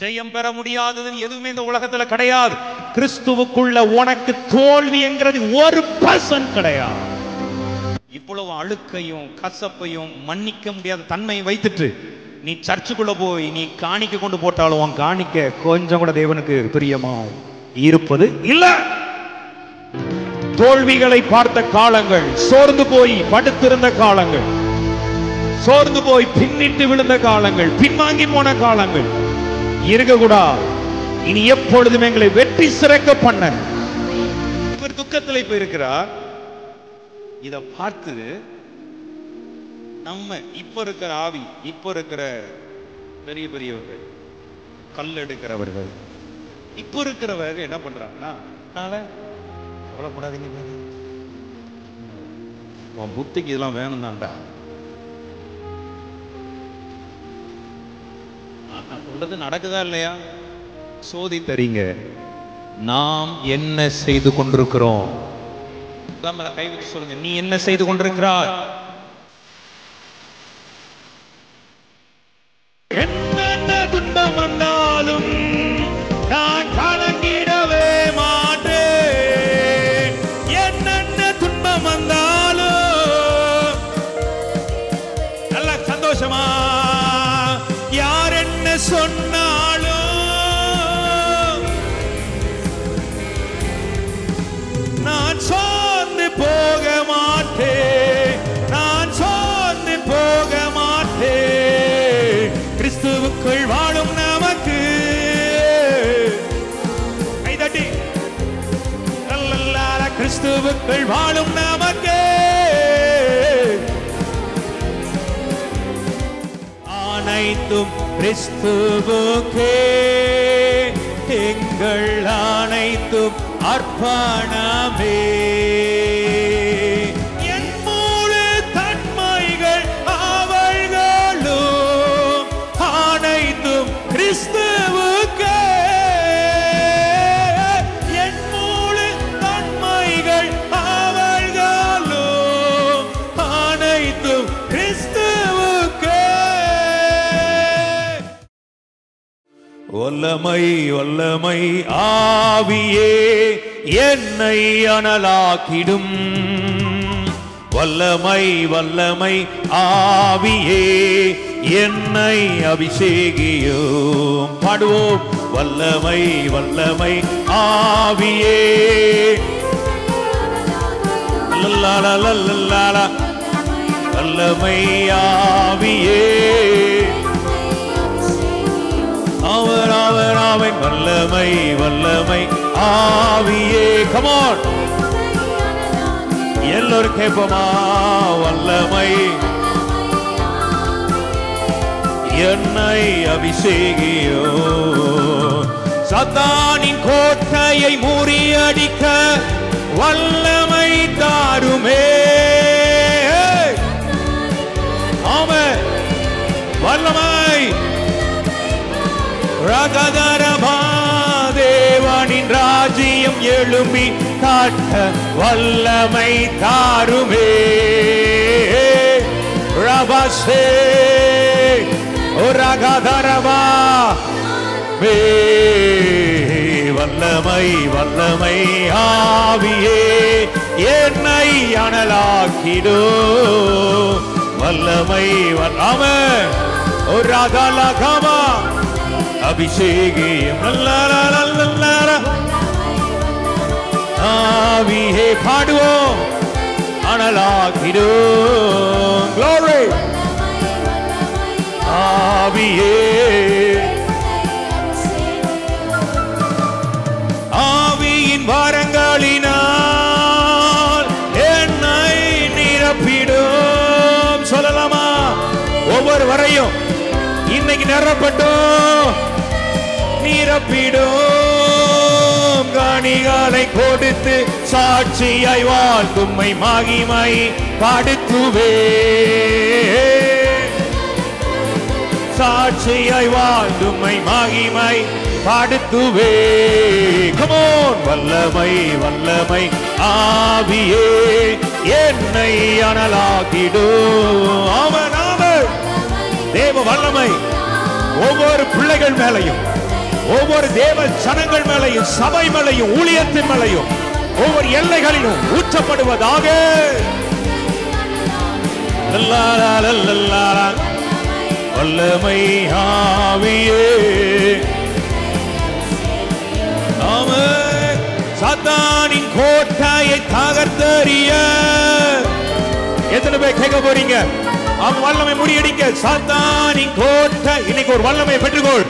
ஜெயம் பெற முடியாதது எதுவுமே இந்த உலகத்துல கிடையாது. கிறிஸ்துவுக்குள்ள உனக்கு தோல்வி என்கிறது 1% கிடையாது. இவ்வளவு அழுக்கையும் கசப்பையும் மன்னிக்க முடியாத தன்மையை வைத்துட்டு நீ சர்ச்சுக்குள்ள போய் நீ காணிக்க கொண்டு போட்டாலும் உன் காணிக்க கொஞ்சம் கூட தேவனுக்கு பிரியமா இருப்பது இல்ல. தோல்விகளை பார்த்த காலங்கள், சோர்ந்து போய் படுத்திருந்த காலங்கள், சோர்ந்து போய் பின்னிட்டு விழுந்த காலங்கள், பின்வாங்கி போன காலங்கள் இருக்கக்கூடாது. இனி எப்பொழுதும் எங்களை வெற்றி சிறக்க பண்ண இவர் துக்கத்தில் இப்ப இருக்கிறார். இத பார்த்து நம்ம இப்ப இருக்கிற ஆவி, இப்ப இருக்கிற பெரிய பெரியவர்கள், கல் எடுக்கிறவர்கள், இப்ப இருக்கிறவர்கள் என்ன பண்றாங்கன்னா, கவலைப்படாதீங்க, உன் புத்திக்கு இதெல்லாம் வேணும் தான்டா, சொல்றது நடக்குதா இல்லையா சோதி தரீங்க. நாம் என்ன செய்து கொண்டிருக்கிறோம்? கை வச்சு சொல்லுங்க, நீ என்ன செய்து கொண்டிருக்கிறாய்? என்ன துன்பம் வந்தாலும் நான் கலங்கிடவே மாட்டேன். என்னென்ன துன்பம் வந்தாலும் நல்ல சந்தோஷமா, யார் என்ன சொன்னாலும் நான் சோர்ந்து போக மாட்டேன், நான் சோர்ந்து போக மாட்டேன். கிறிஸ்துவுக்குள் வாழும் நமக்கு கைதட்டி நல்ல கிறிஸ்துவுக்குள் வாழும் நமக்கு அனைத்தும் கிறிஸ்துவுக்கே, எங்கள் அனைத்தும் அர்ப்பணமே. என் முழு தன்மைகள் அவர்களும் அனைத்தும் கிறிஸ்துவுக்கே. என் முழு தன்மைகள் அவர்களும் அனைத்தும் கிறிஸ்துவுக்கே. வல்லமை வல்லமை ஆவியே என்னை அனலாக்கிடும். வல்லமை வல்லமை ஆவியே என்னை அபிஷேகியும். பாடுவோம், வல்லமை வல்லமை ஆவியே வல்லமை ஆவியே அவர் அவர் அவன் வல்லமை வல்லமை ஆவியே. come on எல்லோரும் கேட்போமா? வல்லமை என்னை அபிஷேகியோ. சாத்தானின் கோட்டையை முறியடிக்க வல்லமை தாருமே. ஆமென், வல்லமை ரகதரமா தேவனின் ராஜ்யம் எழும்பி காட்ட வல்லமை தாருமே. ரபசே ரகதரமா வல்லமை வல்லமை ஆவியே என்னை அனலாக்கிடோ. வல்லமை வல்லமை ரகலகமா அபிஷேகியம் ஆவியே. பாடுவோம், அனலாக்கிடும். Glory ஆவியே ஆவியின் வரங்களினால் என்னை நிரப்பிடும். சொல்லலாமா? ஒவ்வொரு வரையும் இன்னைக்கு நிரப்பட்டும், நிரப்பிடும். காணிகளை கொடுத்து சாட்சியாய் வாழ்த்துமை மகிமை படுத்துவே. சாட்சியாய் வாழ்த்துமை மகிமை படுத்துவே. come on வல்லமை வல்லமை ஆவியே என்னை அனலாக்கிடும். ஆமென் ஆமென். தேவ வல்லமை ஒவ்வொரு பிள்ளைகள் மேலையும் ஒவ்வொரு தேவ ஜனங்கள் மேலையும் சபை மேலையும் ஊழியத்தின் மேலையும் ஒவ்வொரு எல்லைகளிலும் ஊற்றப்படுவதாக. வல்லமை ஆவியே ஆமென். சாத்தானின் கோட்டையை தகர்த்தெறிய எத்தனை பேர் கேட்க போறீங்க? அவன் வல்லமை முறியடிக்க சாத்தானின் கோட்டை இன்னைக்கு ஒரு வல்லமை பெற்றுக்கொள்.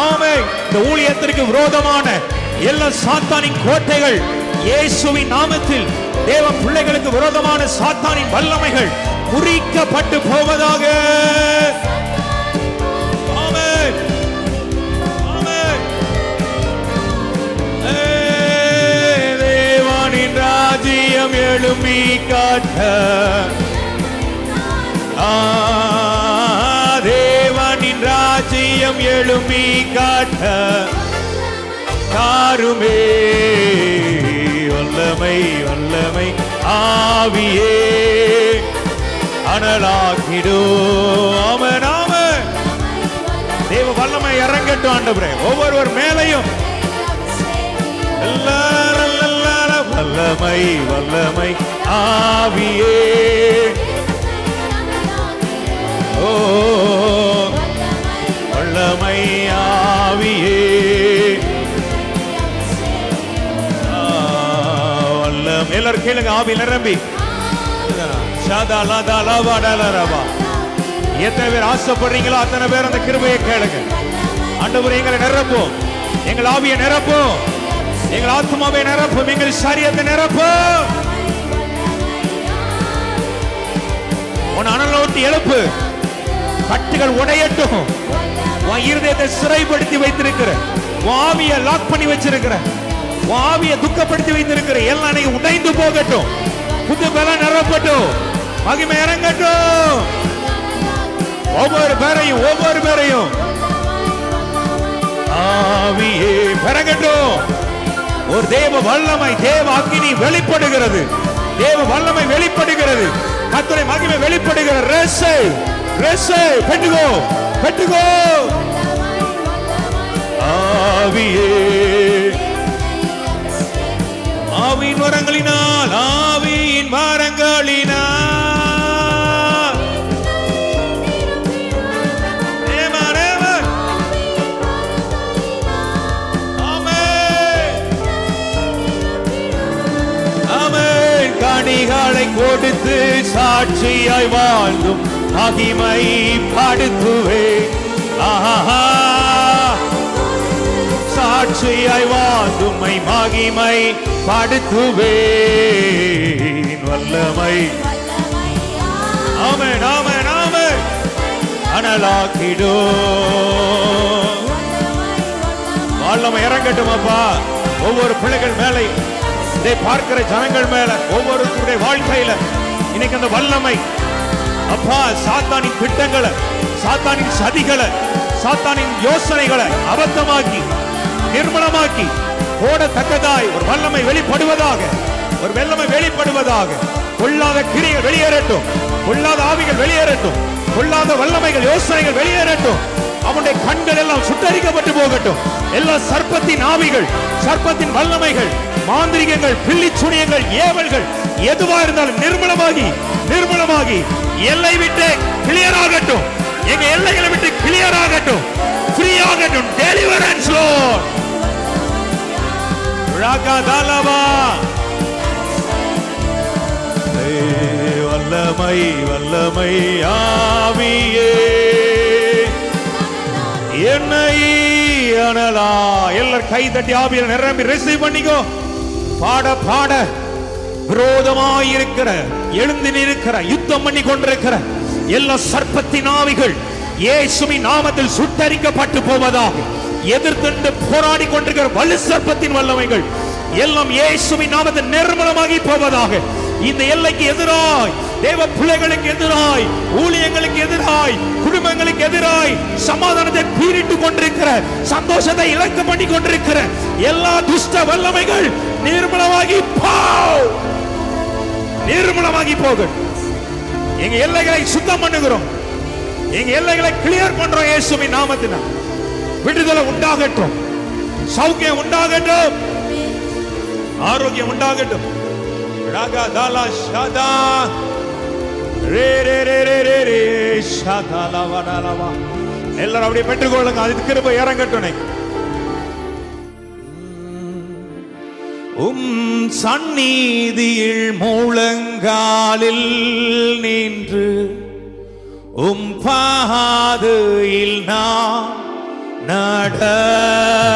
ஆமென். இந்த ஊழியத்திற்கு விரோதமான எல்லா சாத்தானின் கோட்டைகள் இயேசுவின் நாமத்தில் தேவ பிள்ளைகளுக்கு விரோதமான சாத்தானின் வல்லமைகள் முறிக்கப்பட்டு போவதாக. ஆமென். ஆமென். தேவனின் ராஜ்யம் எழும்பி காட்ட தேவனின் ராஜ்யம் எழும்பி காட்ட காருமே வல்லமை வல்லமை ஆவியே அனலாக்கிடோ. ஆமென் ஆமென். தேவ வல்லமை இறங்கட்டும் ஆண்டவரே ஒவ்வொருவர் மேலையும். வல்லமை வல்லமை ஆவியே ஓ வல்லமை ஆவியே வல்லம். எல்லாரும் கேளுங்க. ஆவி நிரம்பி எத்தனை பேர் ஆசைப்படுறீங்களோ அத்தனை பேர் அந்த கிருபையை கேளுங்க. ஆண்டவரே எங்களை நிரப்பும், எங்கள் ஆவியை நிரப்பும், எங்கள் ஆத்மாவை நிரப்பும், எங்கள் சரீரத்தை நிரப்பும். உன் அனலோட்டி எழுப்பு, கட்டுகள் உடையட்டும். உன் இருதயத்தை சிறைப்படுத்தி வைத்திருக்கிற, உன் ஆவியை லாக் பண்ணி வச்சிருக்கிற, உன் ஆவியை துக்கப்படுத்தி வைத்திருக்கிற எல்லாம் உடைந்து போகட்டும். புது பலம் நிரப்பட்டும், மகிமை இறங்கட்டும். ஒவ்வொரு பேரையும் ஒவ்வொரு பேரையும் ஆவியே பெறகட்டும். ஒரு தேவ வல்லமை தேவ அக்கினி வெளிப்படுகிறது, தேவ வல்லமை வெளிப்படுகிறது, கர்த்தருடைய மகிமை வெளிப்படுகிறது. ரேசே ரேசே பெற்றுகோ பெற்றுகோ. ஆவியே ஆவியின் வரங்களினால் ஆவியின் வரங்களினால் கனிகளை கொடுத்து சாட்சியாய் வாழ்ந்தும் மகிமை படுத்துவே. ஆஹா சாட்சியாய் வாழ்ந்தும் மகிமை படுத்துவே. வல்லமை ஆமென் ஆமென் ஆமென் அனலாக்கிடோ. வல்லமை இறங்கட்டும் அப்பா ஒவ்வொரு பிள்ளைகள் மேலே, இதை பார்க்கிற ஜனங்கள் மேல, ஒவ்வொருத்தருடைய வாழ்க்கையில இன்னைக்கு அந்த வல்லமை அப்பா சாத்தானின் திட்டங்களை, சாத்தானின் சதிகளை, சாத்தானின் யோசனைகளை அபத்தமாக்கி நிர்மலமாக்கி போடத்தக்கதாய் ஒரு வல்லமை வெளிப்படுவதாக, ஒரு வல்லமை வெளிப்படுவதாக. கொள்ளாத கிரிகள் வெளியேறட்டும், கொள்ளாத ஆவிகள் வெளியேறட்டும், கொள்ளாத வல்லமைகள் யோசனைகள் வெளியேறட்டும். அவனுடைய கண்கள் எல்லாம் சுட்டரிக்கப்பட்டு போகட்டும். எல்லா சர்ப்பத்தின் ஆவிகள், சர்ப்பத்தின் வல்லமைகள், மாந்திரிகங்கள், பில்லி சுனியங்கள், ஏவல்கள் எதுவா இருந்தாலும் நிர்மலமாகி நிர்மலமாகி எல்லை விட்டு கிளியர் ஆகட்டும். எங்க எல்லைகளை விட்டு கிளியர் ஆகட்டும், ஃப்ரீ ஆகட்டும். டெலிவரன்ஸ் லார்ட் ராகதாலவா. வல்லமை வல்லமை ஆவியே என்னை அனலா. எல்லாரும் கை தட்டி ஆவியில் நிரம்பி ரிசீவ் பண்ணிக்கோ. பாட பாட விரோதமாயிருக்கிற, எழுந்து நிற்கிற, யுத்தம் பண்ணி கொண்டிருக்கிற எல்லா சர்ப்பத்தின் ஆவிகள் இயேசுவின் நாமத்தில் சுட்டரிக்கப்பட்டு போவதாக. எதிர்த்து போராடி கொண்டிருக்கிற வலு சர்ப்பத்தின் வல்லமைகள் எல்லாம் இயேசுவின் நாமத்தில் நிர்மலமாகி போவதாக. இந்த எல்லைக்கு எதிராய், தேவ பிள்ளைகளுக்கு எதிராய், ஊழியங்களுக்கு எதிராய், குடும்பங்களுக்கு எதிராய் சமாதானத்தை பீரிட்டு கொண்டிருக்கிற, சந்தோஷத்தை இழக்க பண்ணி கொண்டிருக்கிற எல்லா துஷ்ட வல்லமைகள் நிர்மலமாகி நிர்மலமாகி போகும். எங்க எல்லைகளை சுத்தம் பண்ணுகிறோம், எங்க எல்லைகளை கிளியர் பண்றோம். இயேசுவின் நாமத்தினால் விடுதலை உண்டாகட்டும், சௌக்கியம் உண்டாகட்டும், ஆரோக்கியம் உண்டாகட்டும். ராகா தாலா ஷாதா ரே ரே ரே ரே ரே ரே ஷாதா லவா லவா. எல்லாரும் அப்படியே பெற்றுக்கொள்ளுங்க. அது கிருபை இறங்கட்டும். சந்நிதியில் முழங்காலில் நின்று பாதையில் நான் நடந்திட்டான்.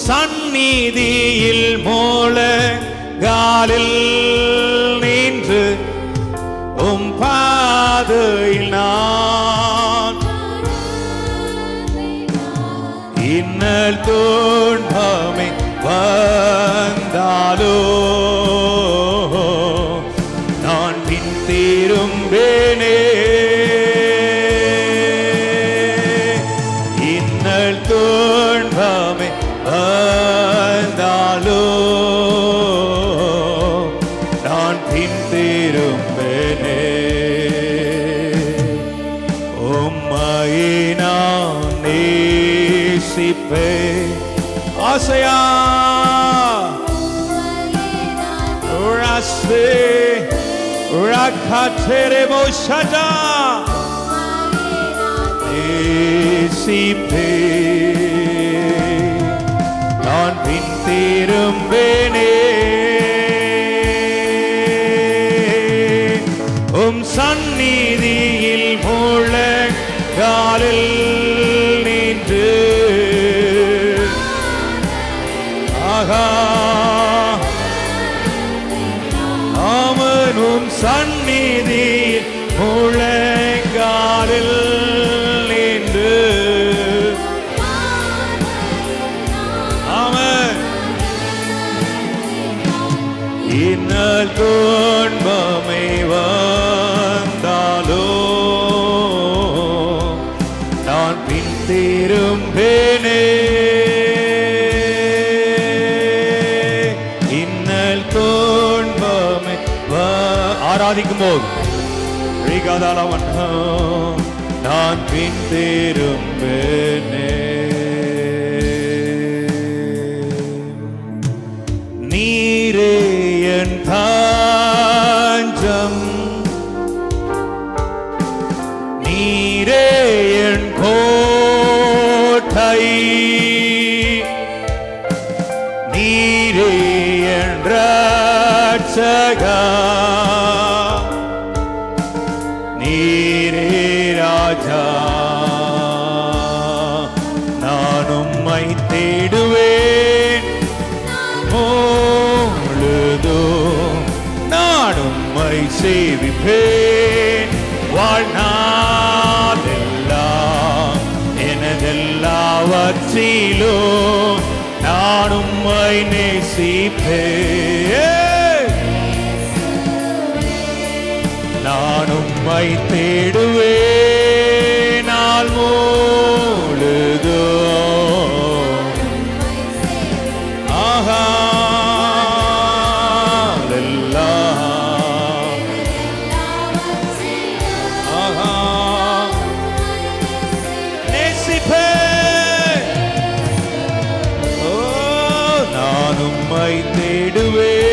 சந்நிதியில் முழங்காலில் நின்று பாதையில் நான் இன்னல் துன்பமே வந்தாலோ நான் பின் திரும்பேனே. இன்னல் துன்பமே வந்தாலோ நான் பின் திரும்பேனே. உம்மையே நான் நேசிப்பேன். ஆசையா ராஸ்தே ராகாத்தேரே மோஷடா நேசிப்பேன். நான் பின் திரும்பேனே. சந்நிதியில் முழங்காலில் நின்று அவனும் சந்நிதியில் முழங்காலில் நின்று அவன் இன்னல் துன்பமே வந்தாலோ நான் பின் திரும்பேனே. ஆராதிக்கும் போது நான் பின் திரும்பேனே. நீரே என் தஞ்சம், நீரே என் கோட்டை, நீரே என் ரட்சகா, நீரே ராஜா. நான் உம்மை தேடுவேன் முழுதும், நான் உம்மை சேவிப்பேன் வாழ்நாளெல்லாம். எனதெல்லாவற்றிலும் நான் உம்மை நேசிப்பேன். நான் உம்மை தேடுவேன் நாள் முழுதும். ஆஹா ஆஹா நேசிப்பேன். ஓ நான் உம்மை தேடுவேன்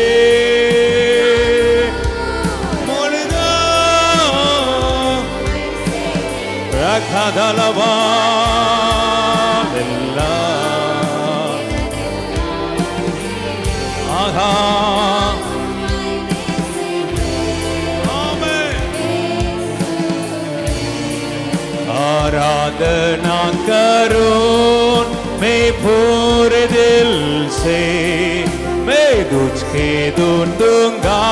आराधना करूं मैं पूरे दिल से, मैं तुझके धुन दूंगा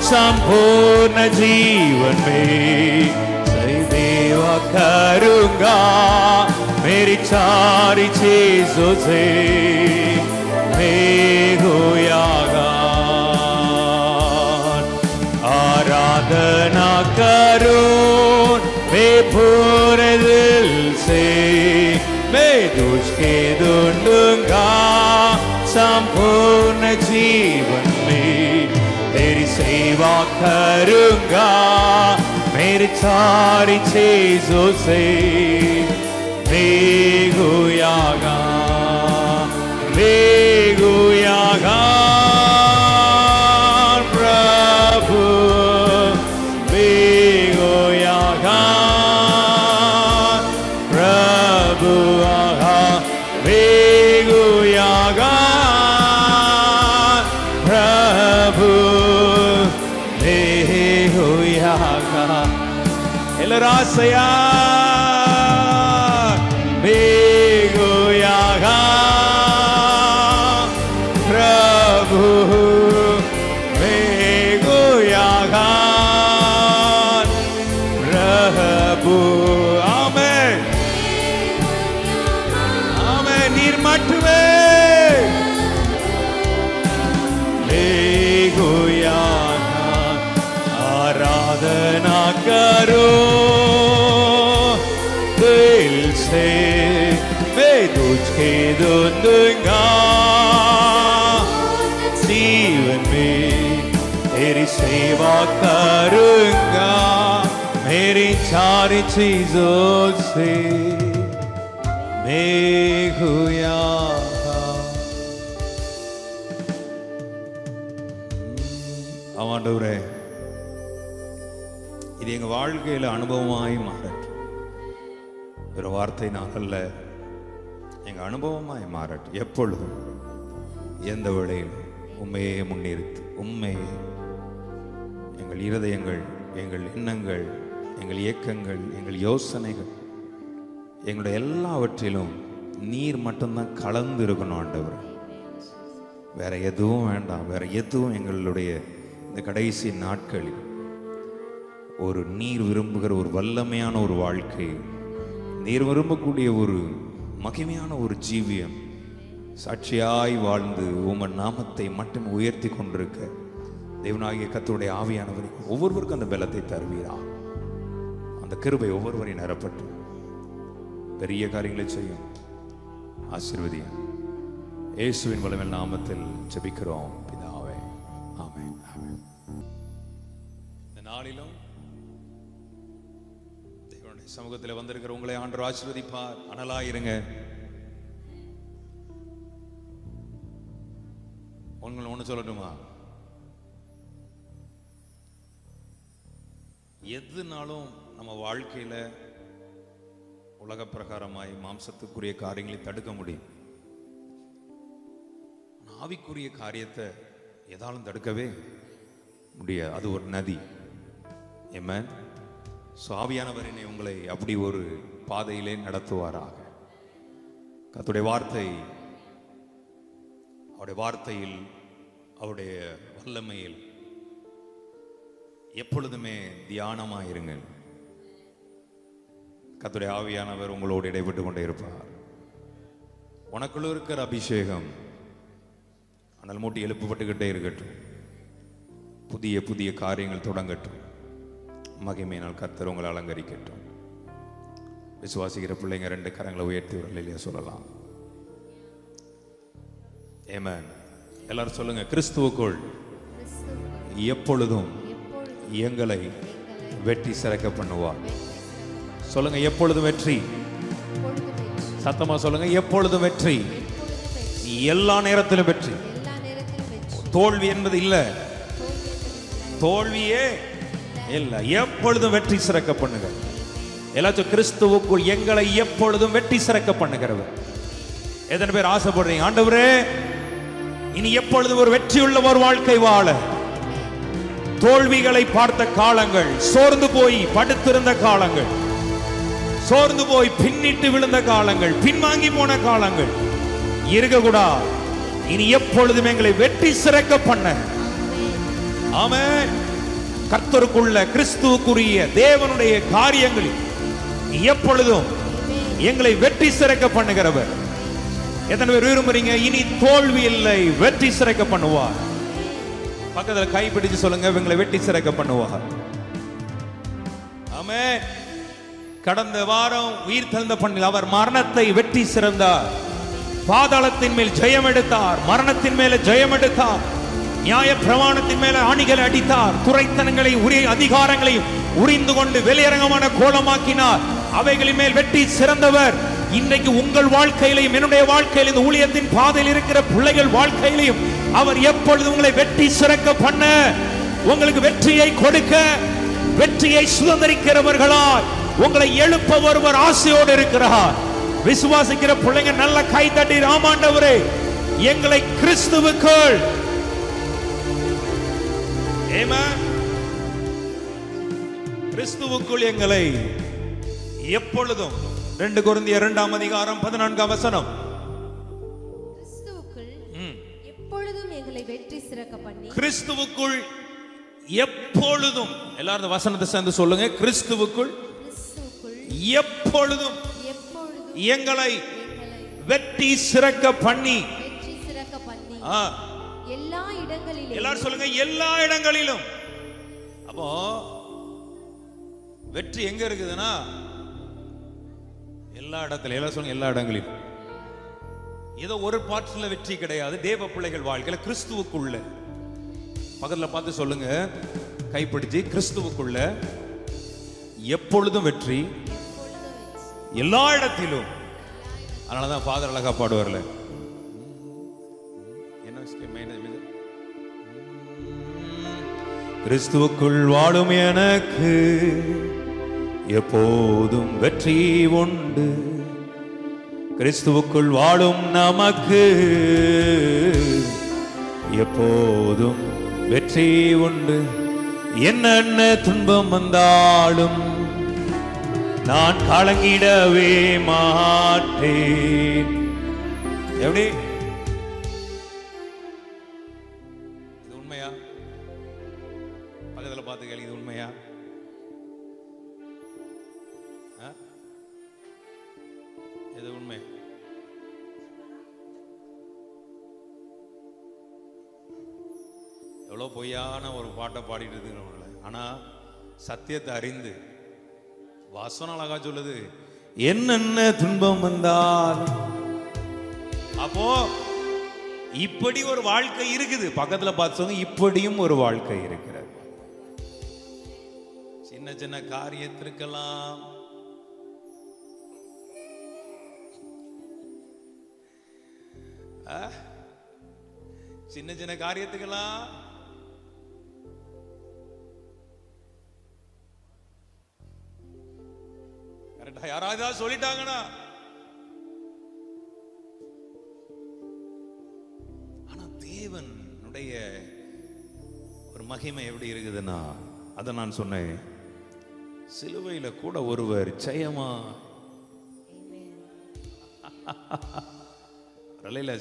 संपूर्ण जीवन में। सेवा करूंगा मेरी सारी चीजों से, मैं होयागा आराधना करूं मैं पूरे दिल से, मैं तुझके धुन दूंगा संपूर्ण जीवन में। तेरी सेवा करूंगा मेरी सारी चीजों से, Veguyaga, Veguyaga, Prabhu, Veguyaga, Prabhu, Veguyaga, Prabhu, Veguyaga, Elarasaya. Veguyaga, Prabhu, Veguyaga, Prabhu. Amen. Amen. Neer mattuve. Veguyaga, Aradhana karo. दिल से मैं तुझे दूंगा, जीवन में तेरी सेवा करूंगा, मेरी सारी चीजों से Veguyaga. ஆண்டவரே, இது எங்க வாழ்க்கையில அனுபவமாய் மாறட்டும். ஒரு வார்த்தை நான் அல்ல, எங்க அனுபவமாய் மாறட்டும். எப்பொழுதும் எந்த வேளையிலும் உண்மையே முன்னிறுத்து, உண்மையே எங்கள் இருதயங்கள், எங்கள் எண்ணங்கள், எங்கள் இயக்கங்கள், எங்கள் யோசனைகள், எங்களுடைய எல்லாவற்றிலும் நீர் மட்டும்தான் கலந்து இருக்கணும் ஆண்டவர். வேற எதுவும் வேண்டாம். வேற எதுவும் எங்களுடைய இந்த கடைசி நாட்களில் ஒரு நீர் விரும்புகிற ஒரு வல்லமையான ஒரு வாழ்க்கை, நீர் விரும்பக்கூடிய ஒரு மகிமையான ஒரு ஜீவியம், சாட்சியாய் வாழ்ந்து உமன் நாமத்தை மட்டும் உயர்த்தி கொண்டிருக்க தேவனாகிய கர்த்தருடைய ஆவியானவர் ஒவ்வொருவருக்கும் அந்த பலத்தை தருவீரா. அந்த கிருபை ஒவ்வொருவரையும் நிரப்பட்டு பெரிய காரியங்களை செய்யும். ஆசீர்வதியும். இயேசுவின் வல்லமையான நாமத்தில் ஜெபிக்கிறோம் பிதாவே. ஆமென். ஆமென். இந்த நாளிலும் தேவனுடைய சமூகத்தில் வந்திருக்கிற உங்களை ஆண்டவர் ஆசீர்வதிப்பார். அனலாயிருங்க. உங்களை ஒன்று சொல்லட்டுமா? எதுனாலும் நம்ம வாழ்க்கையில உலக பிரகாரமாய் மாம்சத்துக்குரிய காரியங்களை தடுக்க முடியும். ஆவிக்குரிய காரியத்தை எதாலும் தடுக்கவே முடியாது. அது ஒரு நதி. ஆமென். ஆவியானவரினை உங்களை அப்படி ஒரு பாதையிலே நடத்துவாராக. கர்த்தருடைய வார்த்தை, அவருடைய வார்த்தையில், அவருடைய வல்லமையில் எப்பொழுதுமே தியானமாயிருங்கள். கர்த்தருடைய ஆவியானவர் உங்களோடு இடைப்பட்டு கொண்டே இருப்பார். உனக்குள்ள இருக்கிற அபிஷேகம் அனல் மூட்டி எழுப்பப்பட்டுக்கிட்டே இருக்கட்டும். புதிய புதிய காரியங்கள் தொடங்கட்டும். மகிமையினால் கர்த்தர் உங்களை அலங்கரிக்கட்டும். விசுவாசிக்கிற பிள்ளைங்க 2 கரங்களை உயர்த்தி இல்லையா சொல்லலாம். ஆமென். எல்லாரும் சொல்லுங்க, கிறிஸ்துவுக்குள் எப்பொழுதும் எங்களை வெற்றி சிறக்க பண்ணுவார். சொல்லுங்க, எப்பொழுதும் வெற்றி. சத்தமா சொல்லுங்க, எப்பொழுதும் வெற்றி. எல்லா நேரத்திலும் வெற்றி. தோல்வி என்பது இல்ல, தோல்வியே இல்ல. எப்பொழுதும் வெற்றி சிறக்க பண்ணுங்க. எல்லாச்சும் கிறிஸ்துவுக்குள் எங்களை எப்பொழுதும் வெற்றி சிறக்க பண்ணுகிறவர். எத்தனை பேர் ஆசைப்படுறீங்க, ஆண்டவரே இனி எப்பொழுதும் ஒரு வெற்றியுள்ள ஒரு வாழ்க்கை வாழ? தோல்விகளை பார்த்த காலங்கள், சோர்ந்து போய் படுத்திருந்த காலங்கள், சோர்ந்து போய் பின்னிட்டு விழுந்த காலங்கள், பின்வாங்கி போன காலங்கள் இருக்கக்கூடாது. இனி எப்பொழுதும் எங்களை வெற்றி சிறக்க பண்ண. ஆமென். கர்த்தருக்குள்ள கிறிஸ்துவுக்குரிய தேவனுடைய காரியங்களில் எப்பொழுதும் எங்களை வெற்றி சிறக்க பண்ணுகிறவர். எத்தனை பேர் விரும்புறீங்க இனி தோல்வி இல்லை, வெற்றி சிறக்க பண்ணுவார்? பக்கத்துல கைப்பிடிச்சு சொல்லுங்க, இவங்களை வெற்றி சிறக்க பண்ணுவார். ஆமென். கடந்த வாரம் உயிர் தெழுந்த பண்ணில் அவர் மரணத்தை வெற்றி சிறந்தார். பாதாளத்தின் மேல் ஜெயம் எடுத்தார், மரணத்தின் மேல ஜெயம் எடுத்தார், நியாய பிரமாணத்தின் மேல ஆணிகளை அடித்தார், துரைத்தனங்களை உரிய அதிகாரங்களை உரிந்து கொண்டு வெளியரங்கமான கோலமாக்கினார். அவைகளின் மேல் வெற்றி சிறந்தவர். இன்றைக்கு உங்கள் வாழ்க்கையிலையும் என்னுடைய வாழ்க்கையிலும் இந்த ஊழியத்தின் பாதையில் இருக்கிற பிள்ளைகள் வாழ்க்கையிலையும் அவர் எப்பொழுது உங்களை வெற்றி சிறக்க பண்ண, உங்களுக்கு வெற்றியை கொடுக்க, வெற்றியை சுதந்திரிக்கிறவர்களாய் உங்களை எழுப்ப ஒருவர் ஆசையோடு இருக்கிறார். விசுவாசிக்கிற பிள்ளைங்க நல்ல கை தட்டி ஆமாண்டவரே எங்களை கிறிஸ்துவுக்குள் கிறிஸ்துவுக்குள் எங்களை எப்பொழுதும் 2 கொரிந்தியர் 2:14 கிறிஸ்துவுக்குள் எப்பொழுதும் எங்களை வெற்றி சிறக்க பண்ணி, கிறிஸ்துவுக்குள் எப்பொழுதும், எல்லாரும் வசனத்தை சேர்ந்து சொல்லுங்க, கிறிஸ்துவுக்குள் எப்பொழுதும் எங்களை வெற்றி சிறக்க பண்ணி, எல்லா இடங்களிலும், எல்லாரும் சொல்லுங்க எல்லா இடங்களிலும். அப்போ வெற்றி எங்க இருக்குதுன்னா எல்லா இடத்துல, எல்லாம் சொல்லுங்க எல்லா இடங்களிலும். ஏதோ ஒரு பார்ட்ல வெற்றி கிடையாது. தேவ பிள்ளைகள் வாழ்க்கையில கிறிஸ்துவுக்குள்ள, பக்கத்துல பார்த்து சொல்லுங்க, கைப்பிடிச்சு, கிறிஸ்துவுக்குள்ள எப்பொழுதும் வெற்றி, எல்லா இடத்திலும். அதனாலதான் ஃபாதர் அழகா பாடுவார்ல, கிறிஸ்துவுக்குள் வாழும் எனக்கு எப்போதும் வெற்றி உண்டு, கிறிஸ்துவுக்குள் வாழும் நமக்கு எப்போதும் வெற்றி உண்டு. என்ன துன்பம் வந்தாலும் நான் கலங்கிடவே மாட்டேன். எப்படி? இது உண்மையா? பக்கத்துல பார்த்து கேள்வி, இது உண்மையா? இது உண்மை. எவ்வளவு பொய்யான ஒரு பாட்டை பாடிட்டு இருக்கு. ஆனா சத்தியத்தை அறிந்து வாசனம் அழகா சொல்லுது, என்னென்ன துன்பம் வந்தால். அப்போ இப்படி ஒரு வாழ்க்கை இருக்குது. பக்கத்துல பார்த்தவங்க இப்படியும் ஒரு வாழ்க்கை இருக்கிறது. சின்ன சின்ன காரியத்திற்கெல்லாம் சின்ன சின்ன காரியத்துக்கெல்லாம் கரெக்டா யாராவது சொல்லிட்டாங்கன்னா, ஆனா தேவனுடைய ஒரு மகிமை எப்படி இருக்குதுன்னா, அதை நான் சொன்னேன், சிலுவையில கூட ஒருவர் ஜெயமா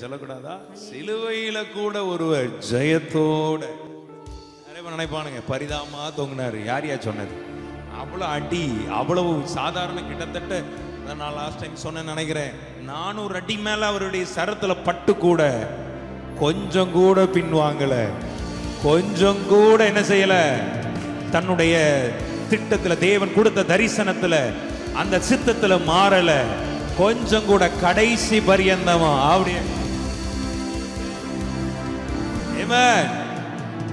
சொல்லக்கூடாதா? சிலுவையில கூட ஒருவர் ஜெயத்தோட. நிறைய பேர் நினைப்பானுங்க பரிதாமா தொங்கினாரு. யாரையா சொன்னது? அவ்வளவு அடி, அவ்வளவு சாதாரண, கிட்டத்தட்ட நான் லாஸ்ட் டைம் சொன்னேன்னு நினைக்கிறேன், 400 அடி மேல அவருடைய சரத்துல பட்டு கூட கொஞ்சம் கூட பின்வாங்கல, கொஞ்சம் கூட என்ன செய்யல, தன்னுடைய திட்டத்துல, தேவன் கொடுத்த தரிசனத்துல, அந்த சித்தத்துல மாறல, கொஞ்சம் கூட, கடைசி பரியந்தமா அப்படியே.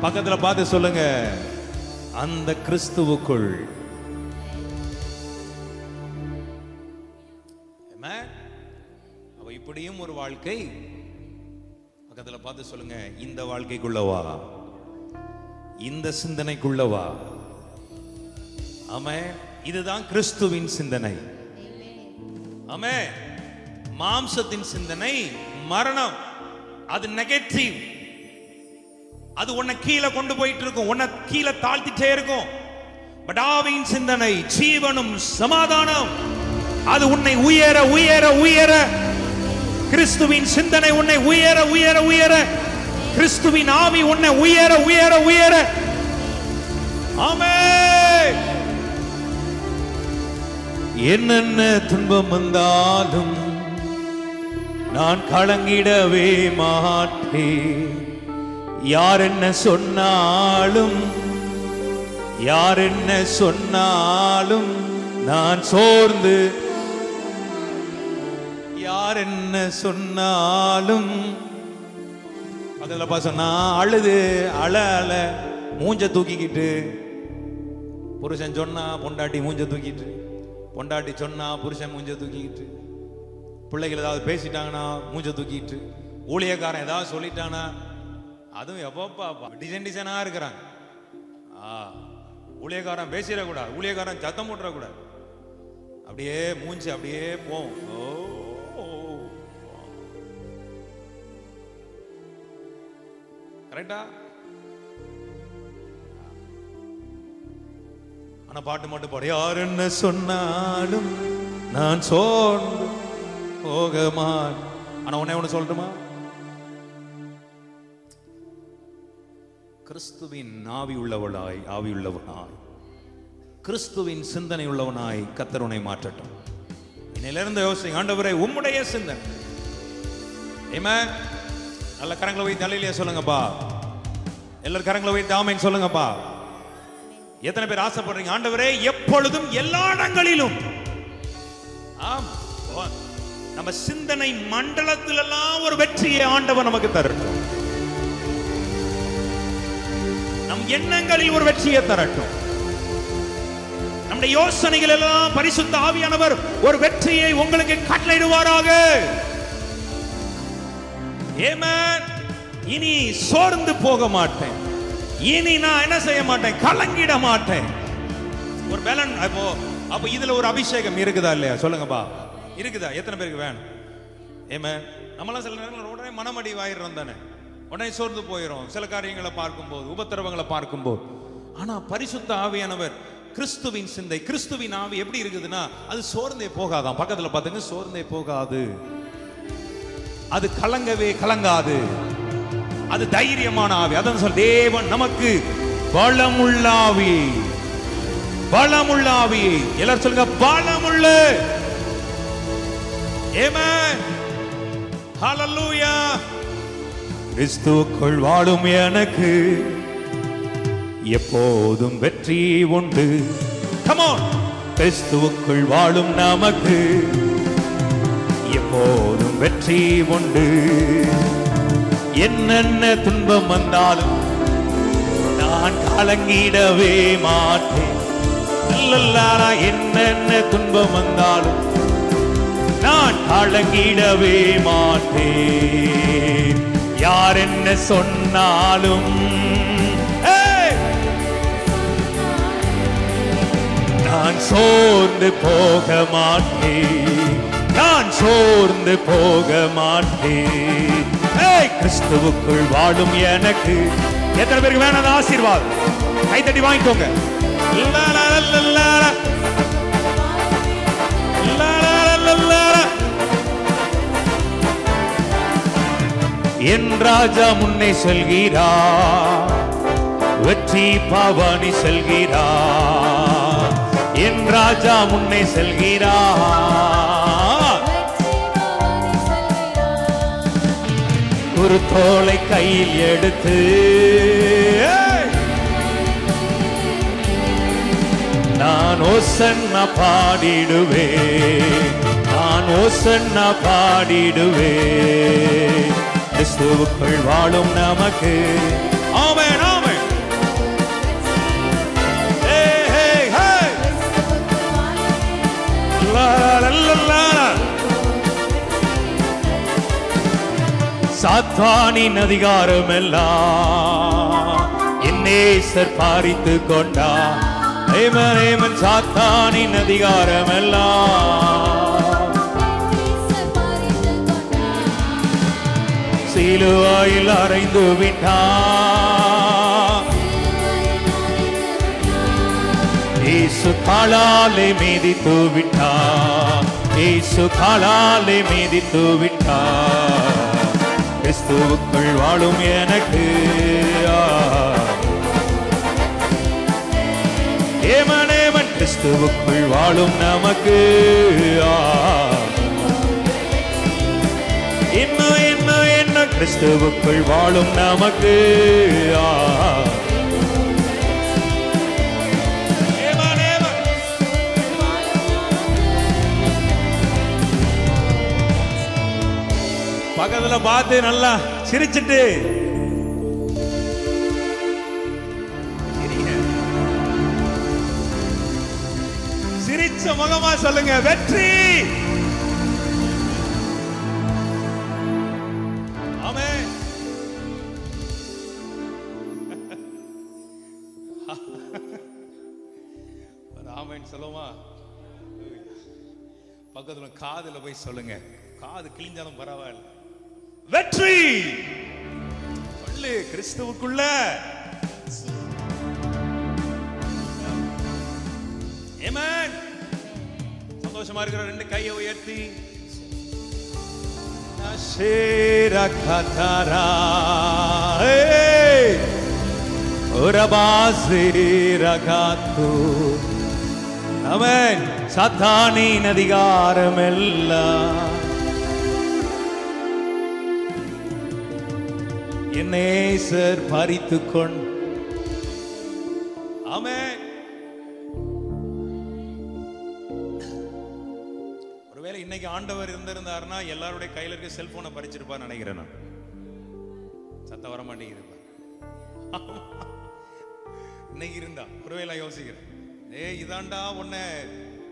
பக்கத்துல பார்த்து சொல்லுங்க, அந்த கிறிஸ்துவுக்குள். இப்படியும் ஒரு வாழ்க்கை. பக்கத்துல பார்த்து சொல்லுங்க, இந்த வாழ்க்கைக்குள்ளவா, இந்த சிந்தனைக்குள்ளவா. ஆமே, இதுதான் கிறிஸ்துவின் சிந்தனை. ஆமே, மாம்சத்தின் சிந்தனை மரணம், அது நெகட்டிவ், அது உன்னை கீழே கொண்டு போயிட்டு இருக்கும், உன்னை கீழே தாழ்த்திட்டே இருக்கும். பட் ஆவியின் சிந்தனை ஜீவனும் சமாதானம், அது உன்னை உயர உயர உயர, கிறிஸ்துவின் சிந்தனை உன்னை உயர உயர உயர, கிறிஸ்துவின் ஆவி உன்னை உயர உயர உயர. ஆமென். என்னென்ன துன்பம் வந்தாலும் நான் கலங்கிடவே மாட்டேன். யார் என்ன சொன்னாலும், யார் என்ன சொன்னாலும் நான் சோர்ந்து, யார் என்ன சொன்னாலும், அதில் சொன்னா அழுது அழ அழ மூஞ்ச தூக்கிக்கிட்டு, புருஷன் சொன்னா பொண்டாட்டி மூஞ்ச தூக்கிட்டு, பொண்டாட்டி சொன்னா புருஷன் மூஞ்ச தூக்கிக்கிட்டு, பிள்ளைகள் ஏதாவது பேசிட்டாங்கன்னா மூஞ்ச தூக்கிட்டு, ஊழியக்காரன் ஏதாவது சொல்லிட்டானா அதுவும் எப்பப்பா டிசைனா இருக்கிறாங்க. ஊழியக்காரன் பேசிடக்கூடாது, ஊழியக்காரன் சத்தம் போட்டுறக்கூடாது, அப்படியே மூஞ்சி அப்படியே போவோம். கரெக்டா? ஆனா பாட்டு மட்டும் பாடு. யார் என்ன சொன்னாலும் நான் சோர்ந்து போகமான். ஆனா ஒண்ணு சொல்லட்டுமா? கிறிஸ்துவின் ஆவி உள்ளவனாய், கிறிஸ்துவின் சிந்தனை உள்ளவனாய் கர்த்தர் உன்னை மாற்றட்டும். இன்னிலிருந்து யோசிங்க, ஆண்டவரே உம்முடைய சிந்தனை. ஆமென். நல்ல கரங்களை வைத்து அல்லேலூயா சொல்லுங்கப்பா. எல்லாரும் கரங்களை வைத்து ஆமென் சொல்லுங்கப்பா. எத்தனை பேர் ஆசைப்படுறீங்க, ஆண்டவரே எப்பொழுதும் எல்லா இடங்களிலும் நம்ம சிந்தனை மண்டலத்தில் எல்லாம் ஒரு வெற்றியை ஆண்டவர் நமக்கு தரட்டும். நம் எண்ணங்களில் ஒரு வெற்றியை தரட்டும். நம்முடைய யோசனைகள் எல்லாம் பரிசுத்த ஆவியானவர் ஒரு வெற்றியை உங்களுக்கு கட்டளையிடுவாராக. ஆமென். இனி சோர்ந்து போக மாட்டேன், இனி நான் என்ன செய்ய மாட்டேன், கலங்கிட மாட்டேன். ஒரு பலன். அப்போ இதுல ஒரு அபிஷேகம் இருக்குதா இல்லையா சொல்லுங்கப்பா? இருக்குதா? எத்தனை பேருக்கு வேணும்? ஆமென். நம்மளாம் சில நேரங்கள் உடனே மனமடி ஆயிடுறோம் தானே, உடனே சோர்ந்து போயிடும் சில காரியங்களை பார்க்கும்போது, உபத்திரவங்களை பார்க்கும்போது. ஆனா பரிசுத்த ஆவியானவர், கிறிஸ்துவின் சிந்தை, கிறிஸ்துவின் ஆவி எப்படி இருக்குதுன்னா அது சோர்ந்தே போகாதான். பக்கத்துல பாத்துங்க, சோர்ந்தே போகாது, அது கலங்காது, அது தைரியமான ஆவி. அதான் சொல், தேவன் நமக்கு பலமுள்ள ஆவி, பலமுள்ள ஆவி. எல்லாரும் சொல்லுங்க, பலமுள்ள. ஆமென். ஹல்லேலூயா. கிறிஸ்துவுக்குள் வாழும் எனக்கு எப்போதும் வெற்றி உண்டு. Come on. கிறிஸ்துவுக்குள் வாழும் நமக்கு எப்போதும் வெற்றி உண்டு. என்னென்ன துன்பம் வந்தாலும் நான் கலங்கிடவே மாட்டேன். என்னென்ன துன்பம் வந்தாலும் நான் கலங்கிடவே மாட்டேன். யார் என்ன சொன்னாலும் நான் சோர்ந்து போக மாட்டேன், நான் சோர்ந்து போக மாட்டேன். கிறிஸ்துவுக்குள் வாழும் எனக்கு. எத்தனை பேருக்கு வேணாத ஆசீர்வாதம்? கைத்தட்டி வாங்கிக்கோங்க. என் ராஜா முன்னே செல்கிறார், வெற்றி பவனி செல்கிறார். என் ராஜா முன்னே செல்கிறார், ஒரு தோளை கையில் எடுத்து நான் ஓசன்னா பாடிடுவேன், நான் ஓசன்னா பாடிடுவேன். கிறிஸ்துவுக்குள் வாழும் நமக்கு. ஆமென், ஆமென். சாத்தானின் அதிகாரம் எல்லாம் என் நேசர் பாரித்து கொண்டார். ஆமென், ஆமென். சாத்தானின் அதிகாரம் எல்லாம் சிலுவையில் அறைந்து விட்டார். இயேசு காலாலே மிதித்து விட்டார், இயேசு காலாலே மிதித்து விட்டார். கிறிஸ்துவுக்குள் வாழும் எனக்கு. ஆமென், ஆமென். கிறிஸ்துவுக்குள் வாழும் நமக்கு. இன்னும் இன்னும் என்ன கிறிஸ்துவுக்குள் வாழும் நமக்கு. பக்கத்துல பார்த்து நல்லா சிரிச்சிட்டு சிரிச்ச முகமா சொல்லுங்க, வெற்றி. சொல்லுமா? பக்கத்துல காதுல போய் சொல்லுங்க. காது கிழிஞ்சாலும் பரவாயில்ல. வெற்றி சொல்லு. கிறிஸ்துவுக்குள்ள ஆமென். சந்தோஷமா இருக்கிற ரெண்டு கையை உயர்த்தி நஷேரா கதரா ஒரபாசிரா காத்து. ஆமென். சாத்தானின் அதிகாரமெல்லாம் என் நேசர் பறித்துக் கொண்டு. ஆமென். ஒருவேளை இன்னைக்கு ஆண்டவர் இருந்திருந்தாருன்னா எல்லாருடைய கையில இருக்க செல்போனை பறிச்சிருப்பார் நினைக்கிறேன். நான் சத்தம் வர மாட்டேங்குது. இன்னைக்கு இருந்தா ஒருவேளை யோசிக்கிறேன், இதாண்டா உன்னை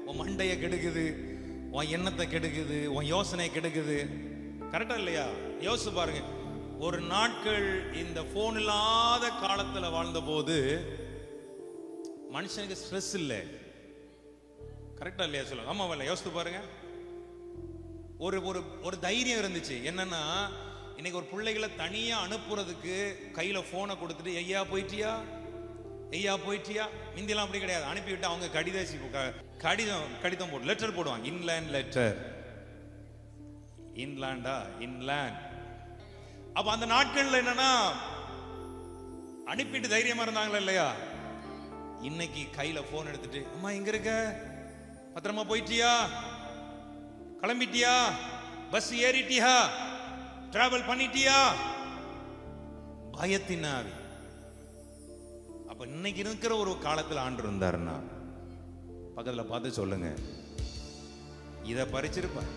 உன் மண்டைய கெடுக்குது, உன் எண்ணத்தை கெடுக்குது, உன் யோசனை கெடுக்குது. கரெக்டா இல்லையா? யோசிச்சு பாருங்க. ஒரு நாட்கள் இந்த போன் இல்லாத காலத்துல வாழ்ந்த போது மனுஷனுக்கு ஸ்ட்ரெஸ் இல்லை. கரெக்டா இல்லையா? சொல்லுங்க. ஆமா இல்ல? யோசித்து பாருங்க. ஒரு ஒரு ஒரு தைரியம் இருந்துச்சு. என்னன்னா, இன்னைக்கு ஒரு பிள்ளைகளை தனியா அனுப்புறதுக்கு கையில போனை கொடுத்துட்டு ஐயா போயிட்டியா, ஐயா போயிட்டியா. இந்தியெல்லாம் அப்படி கிடையாது. அனுப்பிவிட்டு அவங்க கடிதம் போடு, லெட்டர் போடுவாங்க. Inland letter. இன்லேண்டா? இன்லேண்ட். அப்ப அந்த நாட்கள்ல என்னன்னா அனுப்பிட்டு தைரியமா இருந்தாங்களா இல்லையா? இன்னைக்கு கையில போன் எடுத்துட்டு அம்மா எங்க இருக்க, பத்திரமா போயிட்டியா, கிளம்பிட்டியா, பஸ் ஏறிட்டியா, டிராவல் பண்ணிட்டியா, பயத்தின் ஆவி. அப்ப இன்னைக்கு இருக்கிற ஒரு காலத்துல ஆண்டு இருந்தாருன்னா பக்கத்துல பார்த்து சொல்லுங்க, இத பறிச்சிருப்பார்.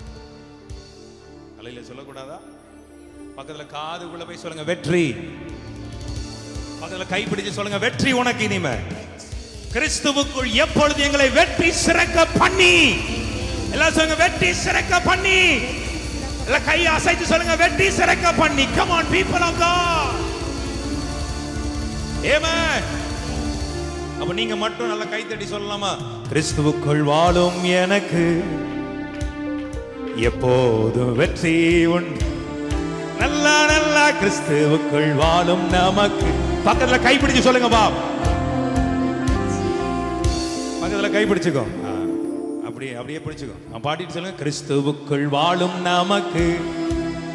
தலையில சொல்லக்கூடாதா? பக்கத்துல காதுக்குள்ள போய் சொல்லுங்க வெற்றி. பக்கத்துல கைப்பிடிச்சு சொல்லுங்க வெற்றி உனக்கு இனிமே. கிறிஸ்துவுக்குள் எப்பொழுது எங்களை வெற்றி சிறக்க பண்ணி. எல்லாம் சொல்லுங்க வெற்றி சிறக்க பண்ணி. எல்லாம் கை அசைத்து சொல்லுங்க வெற்றி சிறக்க பண்ணி. Come on people of God. Amen. அப்ப நீங்க மட்டும் நல்ல கை தட்டி சொல்லலாமா? கிறிஸ்துவுக்குள் வாழும் எனக்கு எப்போதும் வெற்றி உண்டு. நல்லா நல்லா கிறிஸ்துவுக்குள் வாழும் நமக்கு. பக்கத்துல கை பிடிச்சு சொல்லுங்க பா. பக்கத்துல கை பிடிச்சுக்கோ. அப்படியே அப்படியே பிடிச்சுக்கோ. நான் பாடிட்டு சொல்லுங்க கிறிஸ்துவுக்குள் வாழும் நமக்கு.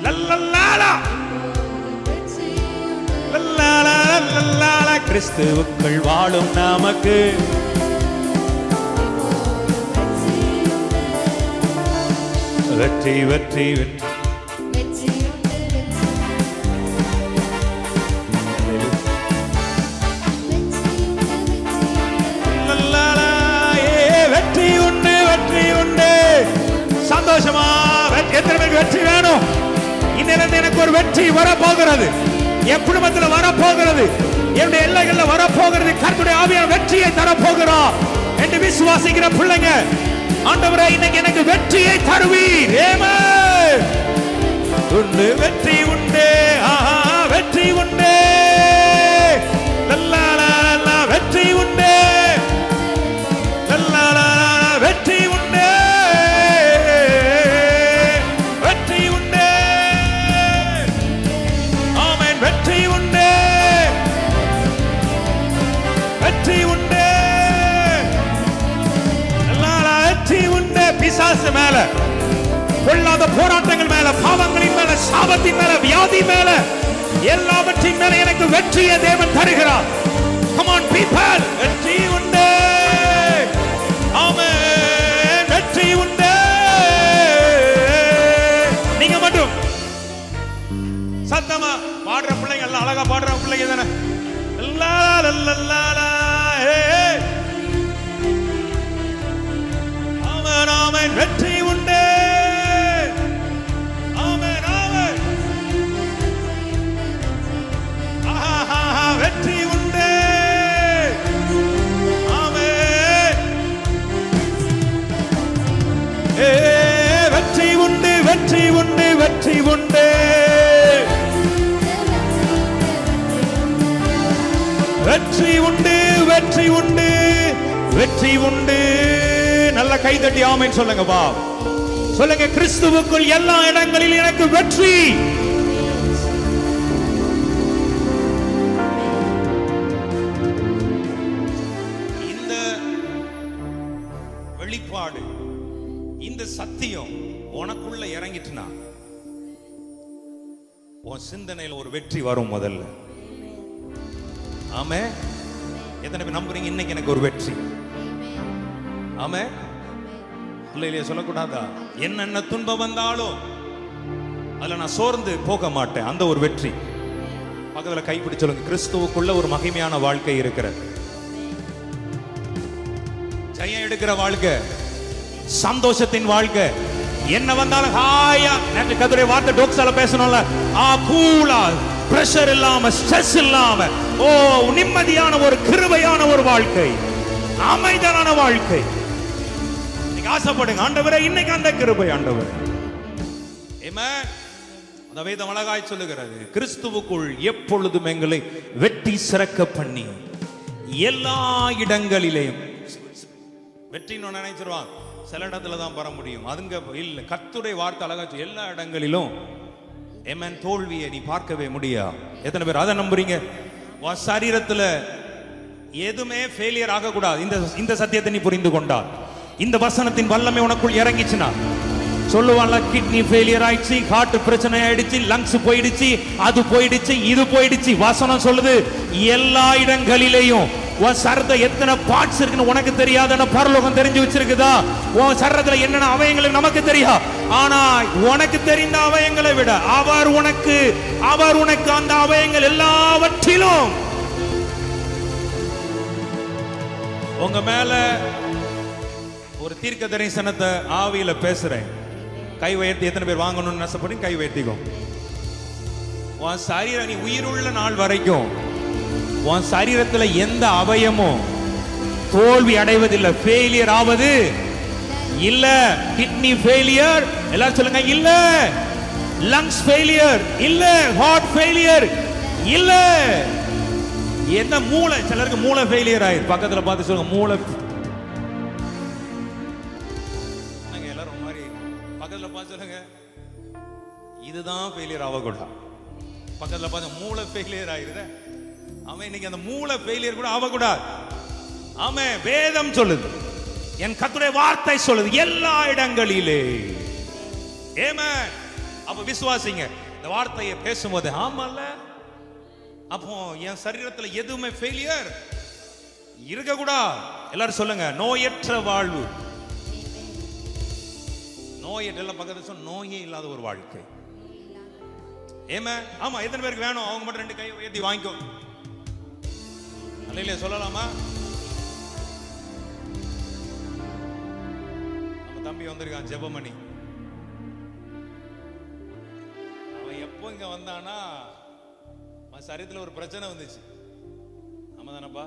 லல்லல்லாலா லல்லலா லல்லலா கிறிஸ்துவுக்குள் வாழும் நமக்கு. வெற்றி வெற்றி வெற்றி. வெற்றி உண்டு வெற்றி உண்டு. சந்தோஷமா எத்தனை பேருக்கு வெற்றி வேணும்? இன்னிலிருந்து எனக்கு ஒரு வெற்றி வரப்போகிறது. என் குடும்பத்தில் வரப்போகிறது. என்னுடைய எல்லைகளில் வரப்போகிறது. கர்த்தருடைய ஆவியான வெற்றியை தரப்போகிறார் என்று விசுவாசிக்கிற பிள்ளைங்க, ஆண்டவரே இன்னைக்கு எனக்கு வெற்றியை தருவீர். ஆமென். உண்டு வெற்றி உண்டு. ஆஹா வெற்றி உண்டு. லல்லலா வெற்றி உண்டு. லல்லலா வெற்றி உண்டு. வெற்றி உண்டு. ஆமென். வெற்றி உண்டு. வெற்றி உண்டு. லல்லலா வெற்றி உண்டு. பிசாசு மேல, பொல்லாத போராட்டங்கள் மேல, பாவங்களின் மேல, சாபத்தின் மேல, வியாதி மேல, எல்லாவற்றின் மேல எனக்கு வெற்றியை தேவன் தருகிறார். Come on people. வெற்றி உண்டு. ஆமென். வெற்றி உண்டு. நீங்க மட்டும் சத்தமா பாடுற பிள்ளைங்க எல்லாம் அழகா பாடுற பிள்ளைங்க தானே. ஆமென் ஆமென். வெற்றி உண்டு. ஆமென் ஆமென். ஆஹா வெற்றி உண்டு. ஆமென். வெற்றி உண்டு வெற்றி உண்டு வெற்றி உண்டு. வெற்றி உண்டு வெற்றி உண்டு வெற்றி உண்டு. தட்டி ஆமென் சொல்லுங்க பா. சொல்லுங்க, கிறிஸ்துவுக்குள் எல்லா இடங்களிலும் எனக்கு வெற்றி. இந்த வெளிப்பாடு, இந்த சத்தியம் உனக்குள்ள இறங்கிட்டுனா உன் சிந்தனையில் ஒரு வெற்றி வரும் முதல்ல. ஆமே. எத்தனை பேர் நம்புறீங்க இன்னைக்கு எனக்கு ஒரு வெற்றி? ஆமே. இல்லையா? சொல்லக்கூடாதா? என்னென்ன துன்பம் வந்தாலும் அதுல நான் சோர்ந்து போக மாட்டேன். அந்த ஒரு வெற்றி. பக்கத்துல கைப்பிடி சொல்லுங்க, கிறிஸ்துவுக்குள்ள ஒரு மகிமையான வாழ்க்கை இருக்கிறது. ஜெயம் எடுக்கிற வாழ்க்கை, சந்தோஷத்தின் வாழ்க்கை. என்ன வந்தாலும் ஹாயா. நேற்று கர்த்தருடைய வார்த்தை டோக்ஸால பேசணும்ல, கூலா, பிரஷர் இல்லாம, ஸ்ட்ரெஸ் இல்லாம, நிம்மதியான ஒரு கிருபையான ஒரு வாழ்க்கை, அமைதியான வாழ்க்கை. நீங்க ஆசைப்படுங்க, ஆண்டவரே இன்னைக்கு அந்த கிருபை ஆண்டவரே. ஆமென். அந்த வேதம் அழகாய் சொல்லுகிறது, கிறிஸ்துவுக்குள் எப்பொழுதும் எங்களை வெற்றி சிறக்க பண்ணி எல்லா இடங்களிலேயும். வெற்றின்னு நினைச்சிருவாங்க, சில இடத்துல தான் பெற முடியும், அதுங்க இல்ல. கர்த்தருடைய வார்த்தை அழகா எல்லா இடங்களிலும் ஆமென் தோல்வியை நீ பார்க்கவே முடியாது. எத்தனை பேர் அதை நம்புறீங்க? உன் சரீரத்துல எதுவுமே ஃபெயிலியர் ஆகக்கூடாது. இந்த சத்தியத்தை நீ புரிந்து கொண்டால், இந்த வசனத்தின் வல்லமை உனக்குள் இறங்கிச்சுனா, சொல்லுவான்ல, கிட்னி ஃபெயிலியர் ஆயிடுச்சு, ஹார்ட் பிரச்சனை ஆயிடுச்சு, லங்ஸ் போயிடுச்சு, அது போயிடுச்சு, இது போயிடுச்சு. வசனம் சொல்லுது எல்லா இடங்களிலேயும். உன் சரீரத்துல எத்தனை பார்ட்ஸ் இருக்குன்னு உனக்கு தெரியாதுன்னு பரலோகம் தெரிஞ்சு வச்சிருக்குதா? உன் சரீரத்துல என்னென்ன அவயங்கள் நமக்கு தெரியா, ஆனா உனக்கு தெரிந்த அவயங்களை விட அவர் உனக்கு அந்த அவயங்கள் எல்லாவற்றிலும் உங்க மேல ஒரு தீர்க்க தரிசனத்தை ஆவியில பேசுறேன். கை உயர்த்தி எத்தனை பேர் வாங்கணும்னு ஆசைப்படுறீங்க? கை உயர்த்திக்கோ. உன் சரீரம் நீ உயிருள்ள நாள் வரைக்கும் உன் சரீரத்துல எந்த அவயமும் தோல்வி அடைவதில்லை, ஃபெயிலியர் ஆவது இல்ல. கிட்னி ஃபெயிலியர் எல்லாரும் சொல்லுங்க இல்ல, லங்ஸ் ஃபெயிலியர் இல்ல, ஹார்ட் ஃபெயிலியர் இல்ல. என்ன மூளை, சிலருக்கு மூளை ஃபெயிலியர் ஆயிரு. பக்கத்துல பார்த்து சொல்லுங்க மூளை. எல்லாரும் மாதிரி பக்கத்துல பார்த்து சொல்லுங்க இதுதான் ஃபெயிலியர் ஆகக்கூடாது. பக்கத்துல பார்த்து மூளை ஃபெயிலியர் ஆயிருத. ஆமா, இன்னைக்கு அந்த மூளை ஃபெயிலியர் கூட ஆகக்கூடாது. ஆமா, வேதம் சொல்லுது, என் கர்த்தருடைய வார்த்தை சொல்லுது எல்லா இடங்களிலே. ஆமென். அப்ப விசுவாசிங்க, இந்த வார்த்தையை பேசும்போது ஆமால, அப்போ என் சரீரத்துல எதுவுமே ஃபெயிலியர் இருக்க கூடாது. எல்லாரும் சொல்லுங்க, நோயற்ற வாழ்வு. நோயற்ற பக்கத்துல சொன்ன நோயே இல்லாத ஒரு வாழ்க்கை. ஆமென். ஆமா, எத்தனை பேருக்கு வேணும்? அவங்க மட்டும் ரெண்டு கையை உயர்த்தி வாங்கிக்கோ. அல்லேலூயா சொல்லலாமா? நம்ம தம்பி வந்திருக்கான் ஜெபமணி. அவன் எப்போ இங்க வந்தானா, சரீரத்தில் ஒரு பிரச்சனை வந்துச்சு. ஆமா தானப்பா?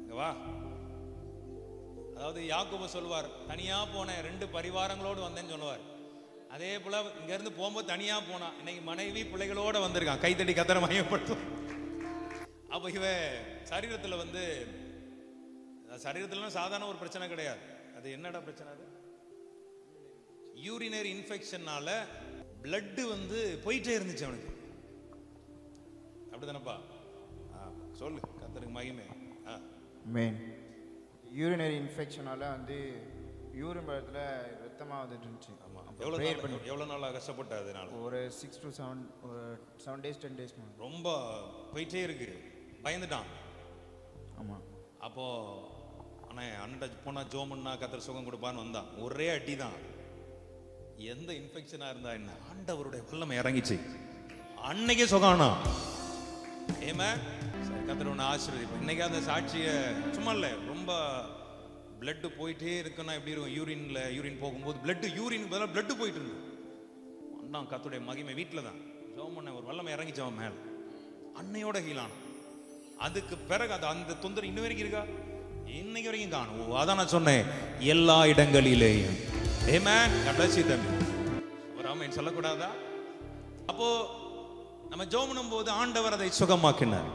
இங்க வா. அதாவது யாக்கோபு சொல்வார், தனியா போன 2 பரிவாரங்களோடு வந்தேன்னு சொல்லுவார். அதே போல இங்க இருந்து போகும்போது தனியா போனா, இன்னைக்கு மனைவி பிள்ளைகளோட வந்திருக்கான். கைத்தட்டி கத்தரை மையப்படுத்தும். அப்ப இவ சரீரத்துல சரீரத்துல சாதாரண ஒரு பிரச்சனை கிடையாது. அது என்னடா பிரச்சனை? அது யூரினரி இன்ஃபெக்ஷனால பிளட் போயிட்டே இருந்துச்சு அவனுக்கு. அப்படிதானப்பா? சொல்லு, கர்த்தருக்கு மகிமை. மெயின் யூரினரி இன்ஃபெக்ஷனால யூரின் பழத்துல ரத்தமா வந்துட்டு இருந்துச்சு. ஆமா. எவ்வளவு நாளா கஷ்டப்பட்ட? அதனால ஒரு 6 to 7 days 10 days ரொம்ப போயிட்டே இருக்கு. பயந்துட்டான். ஆமா. அப்போ அண்ணே அண்ணன் போனா ஜோமன்னா கர்த்தர் சுகம் கொடுப்பான்னு வந்தான். ஒரே அடி தான். எந்த இன்ஃபெக்ஷனா இருந்தா என்ன, ஆண்டவருடைய வல்லமை இறங்கிச்சு, அன்னைக்கே சுகானா. ஏமா கர்த்தர் உன்னை ஆசீர்வதிப்பார். இன்னைக்கு அந்த சாட்சிய சும்மா இல்ல, ரொம்ப பிளட் போயிட்டே இருக்குன்னா எப்படி இருக்கும்? யூரின் போகும்போது யூரின் பதிலாக பிளட் போயிட்டு இருந்து அண்ணா கர்த்தருடைய மகிமை வீட்டில் தான் ஜோமன்ன ஒரு வல்லமை இறங்கிச்சு அவன் மேல. அன்னையோட ஹீலான. அதுக்கு பிறகு அந்த தொந்தரவு இன்ன வரைக்கும் இருக்கா? இன்னைக்கு வரைக்கும் காணும். அதான் நான் சொன்னேன், எல்லா இடங்களிலேயும். ஆமென். கடைசி தம்பி ஒரு ஆமென் சொல்லக்கூடாதா? அப்போ நம்ம ஜெபம் பண்ணும்போது ஆண்டவர் அதை சுகமாக்கினார்.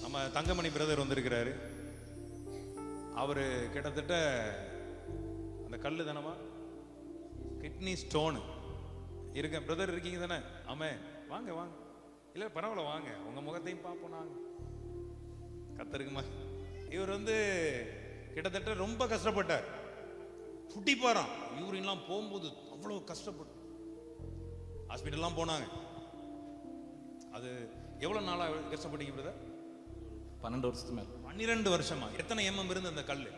நம்ம தங்கமணி பிரதர் வந்திருக்கிறாரு. அவரு கிட்டத்தட்ட அந்த கல்லு தானமா கிட்னி ஸ்டோனு இருக்க. பிரதர் இருக்கீங்க தானே? ஆமே, வாங்க வாங்க. இல்ல பரவாயில்ல, வாங்க, உங்க முகத்தையும் பார்ப்போம் நாங்க. கத்தருக்குமா. இவர் கிட்டத்தட்ட ரொம்ப கஷ்டப்பட்டார். புட்டிப்பாராம். யூரின்லாம் போகும்போது அவ்வளவு கஷ்டப்பட்டு ஹாஸ்பிட்டல்லாம் போனாங்க. அது எவ்வளவு நாளா கஷ்டப்பட்டீங்க பிரதர்? 12 வருஷத்துக்கு மேல. 12 வருஷமா. எத்தனை எம்எம் இருந்து அந்த கல்லு?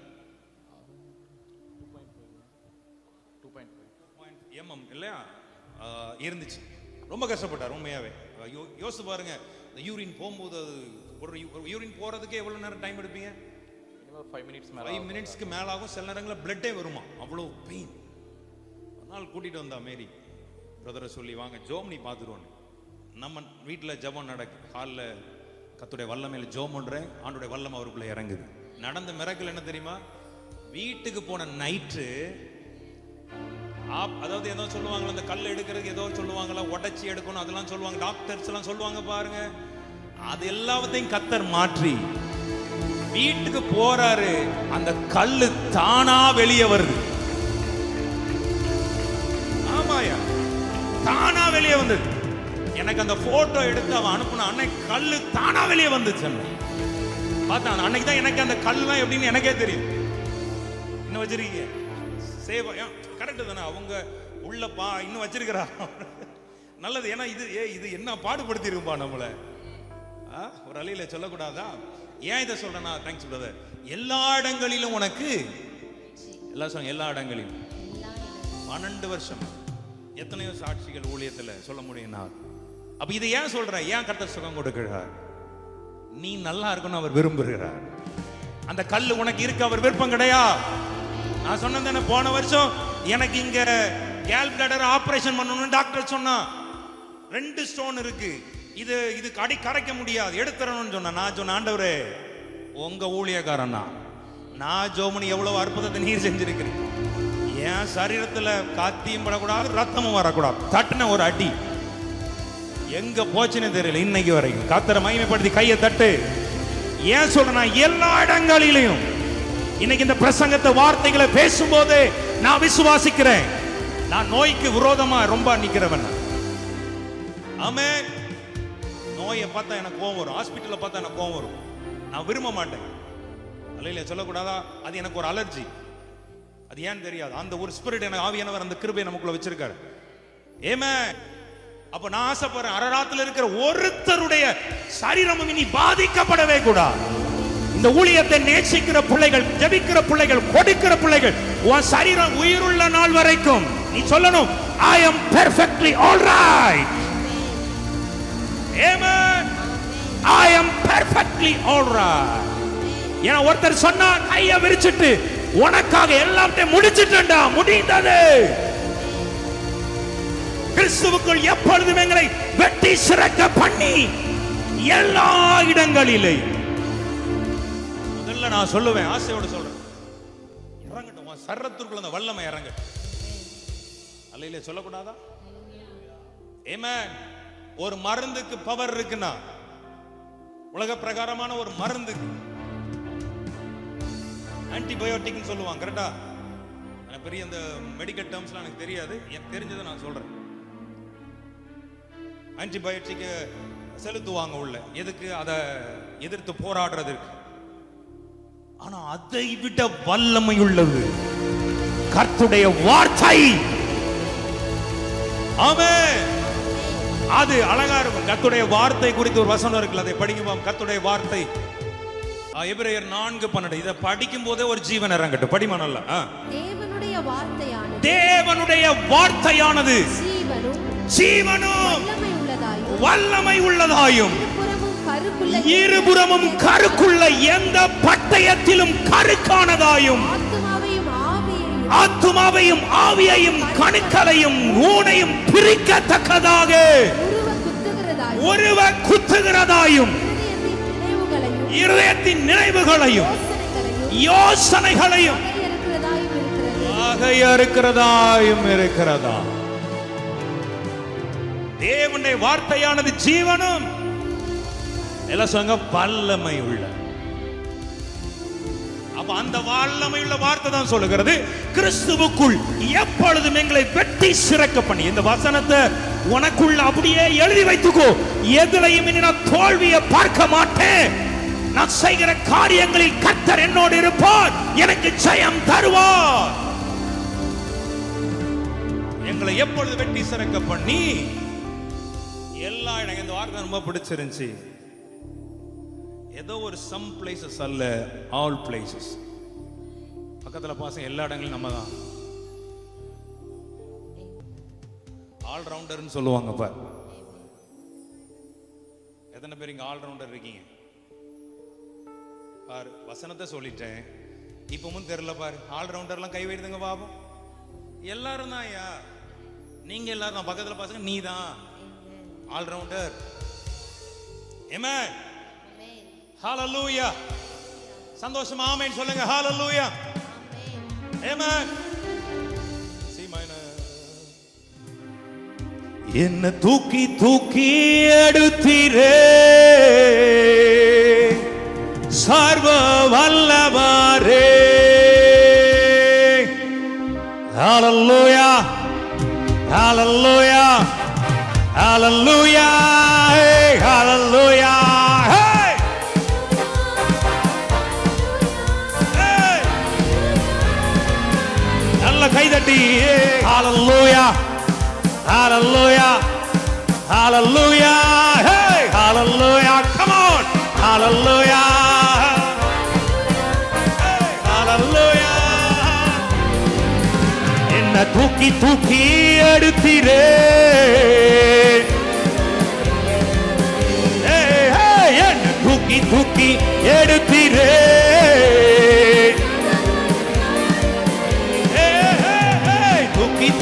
2.5 எம்எம் இல்லையா இருந்துச்சு. ரொம்ப கஷ்டப்பட்டார் உண்மையாவே. யோசிச்சு பாருங்க, இந்த யூரின் போகும்போது அது ஒரு யூரின் போறதுக்கே எவ்வளவு நேரம் டைம் எடுப்பீங்க? 5 மினிட்ஸ்க்கு மேல ஆகும். சில நேரங்களில் பிளட்டே வருமா, அவ்வளோ பெயின். ஒரு நாள் கூட்டிட்டு வந்தா மேரி பிரதரை சொல்லி, வாங்க ஜோம்னி பார்த்துருவோன்னு. நம்ம வீட்டில் ஜெபம் நடக்கு. ஹாலில் கர்த்தருடைய வல்லமையில ஜெபம் பண்றேன். ஆண்டோடைய வல்லம் அவருக்குள்ள இறங்குது. நடந்த மிராக்கிள் என்ன தெரியுமா? வீட்டுக்கு போன நைட்டு, அதாவது ஏதோ சொல்லுவாங்களா, அந்த கல் எடுக்கிறதுக்கு ஏதோ சொல்லுவாங்களா, உடைச்சி எடுக்கணும் அதெல்லாம் சொல்லுவாங்க, டாக்டர்ஸ் எல்லாம் சொல்லுவாங்க பாருங்க. அது எல்லாத்தையும் கர்த்தர் மாற்றி வீட்டுக்கு போறாரு. அந்த கல்லு தானா வெளியே வருது. ஆமாயா, தானா வெளியே வந்தது. எனக்கு அந்த போட்டோ எடுத்து அவன் அனுப்புன அன்னைக்கு கல்லு தானா வெளியே வந்துச்சு. பார்த்தா அன்னைக்கு தான் எனக்கு அந்த கல்லாம் எப்படின்னு எனக்கே தெரியும். இன்னும் வச்சிருக்கீங்க சேவா, கரெக்ட் தானே? அவங்க உள்ளப்பா இன்னும் வச்சிருக்கிறா, நல்லது. ஏன்னா இது என்ன பாடுபடுத்தி இருக்குப்பா நம்மள. ஒரு அலையில சொல்லக்கூடாதா? ஏன் இதை சொல்றேன்னா, தேங்க்ஸ் பிரதர். எல்லா இடங்களிலும் உனக்கு எல்லா இடங்களிலும் 12 வருஷம் எத்தனையோ சாட்சிகள் ஊழியத்துல சொல்ல முடியும். அப்ப இதை ஏன் சொல்றேன்? ஏன் கர்த்தர் சுகம் கொடுக்கிறார்? நீ நல்லா இருக்கணும் அவர் விரும்புகிறார். அந்த கல்லு உனக்கு இருக்கு, அவர் விருப்பம் கிடையாது. நான் சொன்னேன், போன வருஷம் எனக்கு இங்க கேல் பிளாடர் ஆபரேஷன் பண்ணணும்னு டாக்டர் சொன்னா. 2 ஸ்டோன் இருக்கு, இது அடி கரைக்க முடியாது, எடுத்துறணும்னு சொன்னா. நான் சொன்ன, ஆண்டவரே உங்க ஊழியக்காரன் நான் ஜோமனி எவ்வளவு அற்புதத்தை நீர் செஞ்சிருக்கிறேன். என் சரீரத்துல காத்தியும் படக்கூடாது, ரத்தமும் வரக்கூடாது. தட்டுன ஒரு அடி எங்க போச்சுன்னு தெரியல இன்னைக்கு வரைக்கும். கர்த்தரை மகிமைப்படுத்தி கையை தட்டு. ஏன் சொல்றேன்னா, எல்லா இடங்களிலும் இன்னைக்கு இந்த பிரசங்கத்தை வார்த்தைகளை பேசும்போது நான் விசுவாசிக்கிறேன். நான் நோய்க்கு விரோதமா ரொம்ப நிக்கிறவன். ஆமென். நோயை பார்த்தா எனக்கு கோவம் வரும், ஹாஸ்பிட்டல்ல பார்த்தா எனக்கு கோவம் வரும். நான் விரும்ப மாட்டேன். அல்லையில சொல்லக்கூடாதா? அது எனக்கு ஒரு அலர்ஜி. அது ஏன்னு தெரியாது. அந்த ஒரு ஸ்பிரிட் எனக்கு ஆவியானவர் அந்த கிருபையை நமக்குள்ள வச்சிருக்காரு. ஆமென். அப்ப நான் ஆசைப்படுறேன், அரராத்துல இருக்கிற ஒருத்தருடைய சரீரமும் இனி பாதிக்கப்படவே கூடாது. இந்த ஊழியத்தை நேசிக்கிற பிள்ளைகள், ஜெபிக்கிற பிள்ளைகள், கொடுக்கிற பிள்ளைகள், உன் சரீரம் உயிருள்ள நாள் வரைக்கும் நீ சொல்லணும், I am perfectly all right. Amen. I am perfectly all right. ஏன்னா ஒருத்தர் சொன்னா கையை விரிச்சிட்டு, உனக்காக எல்லாத்தையும் முடிச்சிட்டேன்டா, முடிந்தது. கிறிஸ்துவுக்குள் எப்பொழுதும் எங்களை வெட்டி சிறக்க பண்ணி எல்லா இடங்களிலே. முதல்ல நான் சொல்லுவேன், ஆசையோடு சொல்றேன், இறங்கட்டும் சர்ரத்திற்குள்ள அந்த வல்லமை இறங்கட்டும். அல்லையிலே சொல்லக்கூடாதா? ஆமென். ஒரு மருந்துக்கு பவர் இருக்குன்னா, உலக பிரகாரமான ஒரு மருந்துக்கு ஆன்டிபயோட்டிக் சொல்லுவாங்க, கரெக்டா? பெரிய அந்த மெடிக்கல் டேர்ம்ஸ்லாம் எனக்கு தெரியாது, எனக்கு தெரிஞ்சதை நான் சொல்றேன். ஆன்டிபயோட்டிக் செலுத்துவாங்க உள்ள, எதுக்கு? அதை எதிர்த்து போராடுறதுக்கு. ஆனா அதை விட வல்லமை உள்ளது கர்த்தருடைய வார்த்தை. ஆமென். அது அழகா இருக்கும். கர்த்தருடைய வார்த்தை குறித்து ஒரு வசனம் இருக்குல்ல, அதை படிக்கும்போது கர்த்தருடைய வார்த்தை எபிரேயர் 4:12 இதை படிக்கும் போதே ஒரு ஜீவன் இறங்கட்டும். படிமா நல்லா. தேவனுடைய வார்த்தையானது ஜீவனும் வல்லமை உள்ளதாயும் இருபுறமும் கருக்குள்ள எந்த பட்டயத்திலும் கருக்கானதாயும் ஆத்துமாவையும் ஆவியையும் கணுக்களையும் ஊனையும் பிரிக்கத்தக்கதாக ஒருவ குத்துகிறதாயும் இருதயத்தின் நினைவுகளையும் யோசனைகளையும் இருக்கிறதா. தேவனுடைய வார்த்தையானது ஜீவனும் எல்லாம் சொல்லுங்க வல்லமை உள்ள. அப்ப அந்த வல்லமையுள்ள வார்த்தை தான் சொல்லுகிறது, கிறிஸ்துவுக்குள் எப்பொழுதும் எங்களை வெட்டி சிறக்க பண்ணி. இந்த வசனத்தை உனக்குள்ள அப்படியே எழுதி வைத்துக்கோ. எதிலையும் இனி நான் தோல்வியை பார்க்க மாட்டேன். நான் செய்கிற காரியங்களில் கர்த்தர் என்னோடு இருப்பார், எனக்கு ஜெயம் தருவார். எங்களை எப்பொழுது வெட்டி சிறக்க பண்ணி எல்லா இடம். இந்த வார்த்தை ரொம்ப பிடிச்சிருந்துச்சு. ஏதோ ஒரு சம் பிளேசஸ் அல்ல, ஆல் பிளேசஸ். பக்கத்துல பாசம் எல்லா இடங்களும் நம்ம தான். ஆல் ரவுண்டர்னு சொல்லுவாங்க. பார், எத்தனை பேர் இங்க ஆல் ரவுண்டர் இருக்கீங்க? பார், வசனத்தை சொல்லிட்டேன், இப்பவும் தெரியல. பாரு, ஆல் ரவுண்டர்லாம் கை வைடுதுங்க பாப்போம். எல்லாரும் தான் ஐயா, நீங்க எல்லாரும் தான். பக்கத்துல பாசங்க நீ தான் ஆல் ரவுண்டர். ஆமென், ஹalleluya. சந்தோஷமா ஆமென் சொல்லுங்க. ஹalleluya, ஆமென். C minor. என்ன தூக்கி தூக்கி எடுத்தீரே சர்வ வல்லவரே. ஹalleluya, ஹalleluya, ஹalleluya, ஹalleluya. கைதட்டி ஹalleluya, hallelujah, hallelujah, hey, hallelujah, come on, hallelujah, hey, hallelujah. என்ன தூக்கி தூக்கி எடுத்தீரே, hey, hey, என்ன தூக்கி தூக்கி எடுத்தீரே,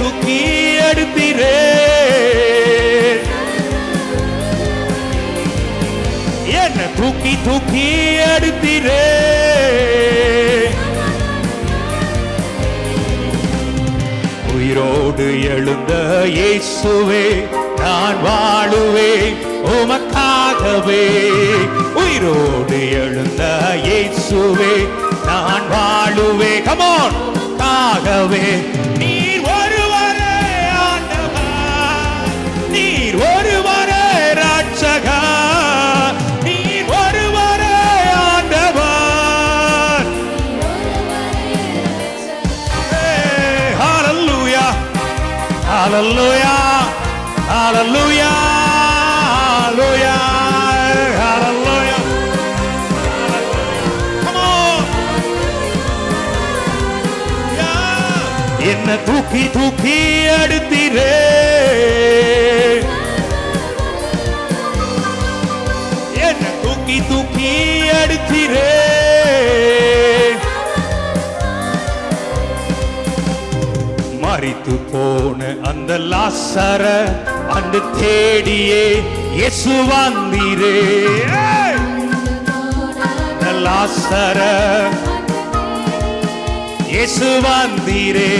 தூக்கி எடுத்தீரே, என்ன தூக்கி தூக்கி எடுத்தீரே. உயிரோடு எழுந்த இயேசுவே நான் வாழுவேன் உமக்காகவே. உயிரோடு எழுந்த இயேசுவே நான் வாழுவேன், come on, காகவே. நீர் ஒருவரே ஆண்டவர், நீர் ஒருவரே ரட்சகர், நீர் ஒருவரே ஆண்டவர். ஹalleluya, ஹalleluya, ஹalleluya, ஹalleluya, ஹalleluya. என்ன தூக்கி தூக்கி எடுத்தீரே, என்ன தூக்கி தூக்கி எடுத்தீரே. மரித்து போன அந்த லாசர அந்த தேடியே இயேசு வந்தீரே. லாசர இயேசு வந்தீரே,